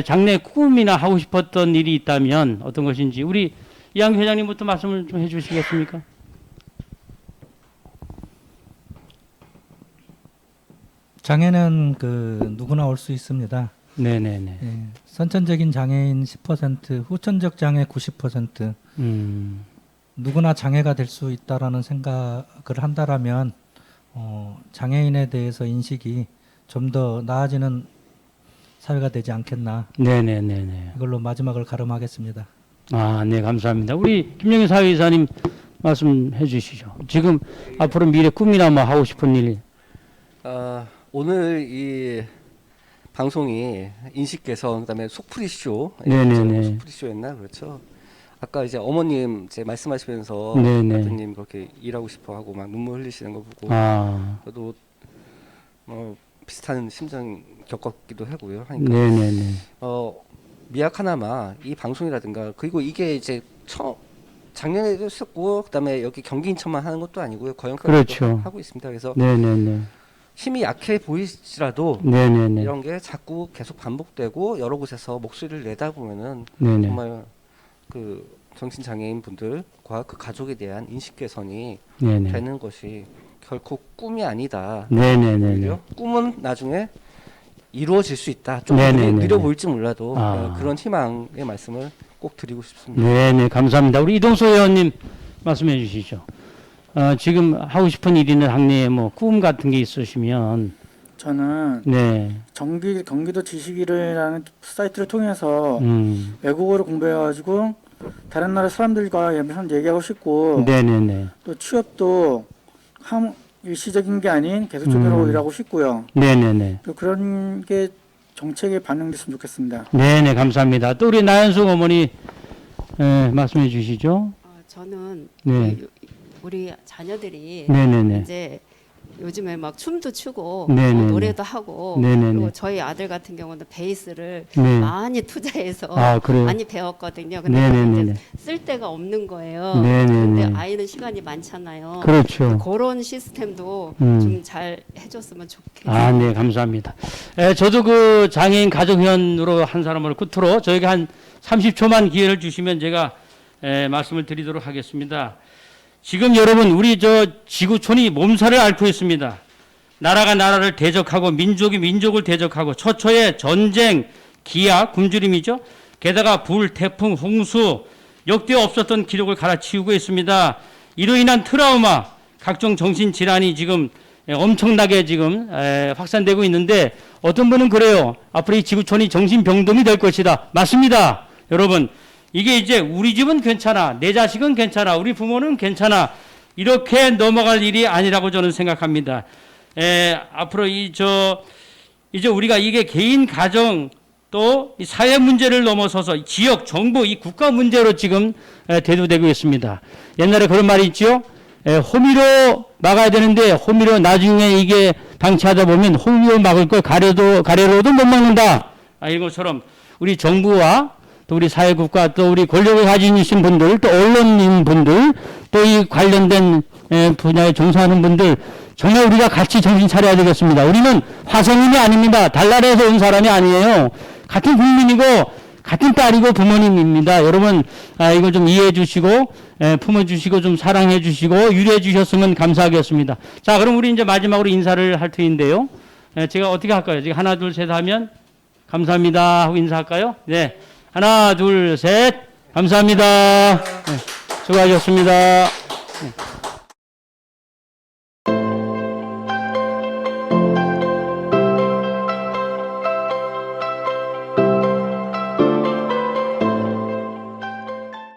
[SPEAKER 1] 장래 꿈이나 하고 싶었던 일이 있다면 어떤 것인지 우리 이양 회장님부터 말씀을 좀 해주시겠습니까?
[SPEAKER 2] 장애는 누구나 올 수 있습니다.
[SPEAKER 1] 네네네.
[SPEAKER 2] 예, 선천적인 장애인 10%, 후천적 장애 90%. 누구나 장애가 될 수 있다라는 생각을 한다라면 장애인에 대해서 인식이 좀 더 나아지는 사회가 되지 않겠나.
[SPEAKER 1] 네네네네.
[SPEAKER 2] 이걸로 마지막을 가름하겠습니다.
[SPEAKER 1] 아, 네, 감사합니다. 우리 김영희 사회이사님 말씀해 주시죠. 지금 앞으로 미래 꿈이나 뭐 하고 싶은 일.
[SPEAKER 3] 오늘 이 방송이 인식 개선 그다음에 속풀이쇼,
[SPEAKER 1] 네네네.
[SPEAKER 3] 속풀이쇼였나 그렇죠. 아까 이제 어머님 이제 말씀하시면서
[SPEAKER 1] 네네.
[SPEAKER 3] 아드님 그렇게 일하고 싶어하고 막 눈물 흘리시는 거 보고 저도 비슷한 심정 겪었기도 하고요. 하니까
[SPEAKER 1] 네네네.
[SPEAKER 3] 미약 하나마 이 방송이라든가 그리고 이게 이제 작년에도 했었고 그다음에 여기 경기 인천만 하는 것도 아니고요. 거연까지도
[SPEAKER 1] 그렇죠.
[SPEAKER 3] 하고 있습니다. 그래서
[SPEAKER 1] 네네네.
[SPEAKER 3] 힘이 약해 보이시라도
[SPEAKER 1] 네네네.
[SPEAKER 3] 이런 게 자꾸 계속 반복되고 여러 곳에서 목소리를 내다 보면은
[SPEAKER 1] 네네.
[SPEAKER 3] 정말 그 정신장애인 분들과 그 가족에 대한 인식 개선이
[SPEAKER 1] 네네.
[SPEAKER 3] 되는 것이 결코 꿈이 아니다.
[SPEAKER 1] 네네네.
[SPEAKER 3] 오히려 꿈은 나중에 이루어질 수 있다. 좀
[SPEAKER 1] 네네네네.
[SPEAKER 3] 느려 보일지 몰라도
[SPEAKER 1] 아.
[SPEAKER 3] 그런 희망의 말씀을 꼭 드리고 싶습니다.
[SPEAKER 1] 네네, 감사합니다. 우리 이동수 의원님 말씀해 주시죠. 지금 하고 싶은 일이나 학내에 뭐 꿈 같은 게 있으시면.
[SPEAKER 5] 저는
[SPEAKER 1] 네.
[SPEAKER 5] 경기도 지식인이라는 사이트를 통해서 외국어를 공부해가지고 다른 나라 사람들과 얘기하고 싶고
[SPEAKER 1] 네네네.
[SPEAKER 5] 또 취업도 일시적인 게 아닌 계속적으로 일하고 싶고요.
[SPEAKER 1] 네네네.
[SPEAKER 5] 또 그런 게 정책에 반영됐으면 좋겠습니다.
[SPEAKER 1] 네네, 감사합니다. 또 우리 나연숙 어머니 말씀해 주시죠.
[SPEAKER 4] 저는
[SPEAKER 1] 네.
[SPEAKER 4] 우리 자녀들이
[SPEAKER 1] 네네네.
[SPEAKER 4] 이제 요즘에 막 춤도 추고
[SPEAKER 1] 네네네.
[SPEAKER 4] 노래도 하고
[SPEAKER 1] 네네네.
[SPEAKER 4] 그리고 저희 아들 같은 경우는 베이스를
[SPEAKER 1] 네.
[SPEAKER 4] 많이 투자해서
[SPEAKER 1] 그래요?
[SPEAKER 4] 많이 배웠거든요. 근데
[SPEAKER 1] 네네네.
[SPEAKER 4] 이제 쓸 데가 없는 거예요.
[SPEAKER 1] 네네네.
[SPEAKER 4] 근데 아이는 시간이 많잖아요.
[SPEAKER 1] 그렇죠.
[SPEAKER 4] 그런 시스템도 좀 잘 해줬으면 좋겠어요.
[SPEAKER 1] 아, 네, 감사합니다. 저도 그 장애인 가족위원으로 한 사람을 끝으로 저에게 한 30초만 기회를 주시면 제가 말씀을 드리도록 하겠습니다. 지금 여러분 우리 지구촌이 몸살을 앓고 있습니다. 나라가 나라를 대적하고 민족이 민족을 대적하고 처처의 전쟁, 기아, 굶주림이죠. 게다가 불, 태풍, 홍수 역대 없었던 기록을 갈아치우고 있습니다. 이로 인한 트라우마, 각종 정신질환이 지금 엄청나게 지금 확산되고 있는데 어떤 분은 그래요. 앞으로 이 지구촌이 정신병동이 될 것이다. 맞습니다. 여러분. 이게 이제 우리 집은 괜찮아, 내 자식은 괜찮아, 우리 부모는 괜찮아 이렇게 넘어갈 일이 아니라고 저는 생각합니다. 앞으로 이제 우리가 이게 개인 가정 또 이 사회 문제를 넘어서서 지역, 정부, 이 국가 문제로 지금 대두되고 있습니다. 옛날에 그런 말이 있죠. 호미로 막아야 되는데 호미로 나중에 이게 방치하다 보면 호미로 막을 걸 가래로도 못 막는다. 이것처럼 우리 정부와 또 우리 사회국가 또 우리 권력을 가지신 분들 또 언론인 분들 또 이 관련된 분야에 종사하는 분들 정말 우리가 같이 정신 차려야 되겠습니다. 우리는 화성인이 아닙니다. 달나라에서 온 사람이 아니에요. 같은 국민이고 같은 딸이고 부모님입니다. 여러분 이걸 좀 이해해 주시고 품어주시고 좀 사랑해 주시고 유래해 주셨으면 감사하겠습니다. 자, 그럼 우리 이제 마지막으로 인사를 할 터인데요. 제가 어떻게 할까요? 지금 하나 둘 셋 하면 감사합니다 하고 인사할까요? 네. 하나, 둘, 셋. 감사합니다. 네, 수고하셨습니다. 네.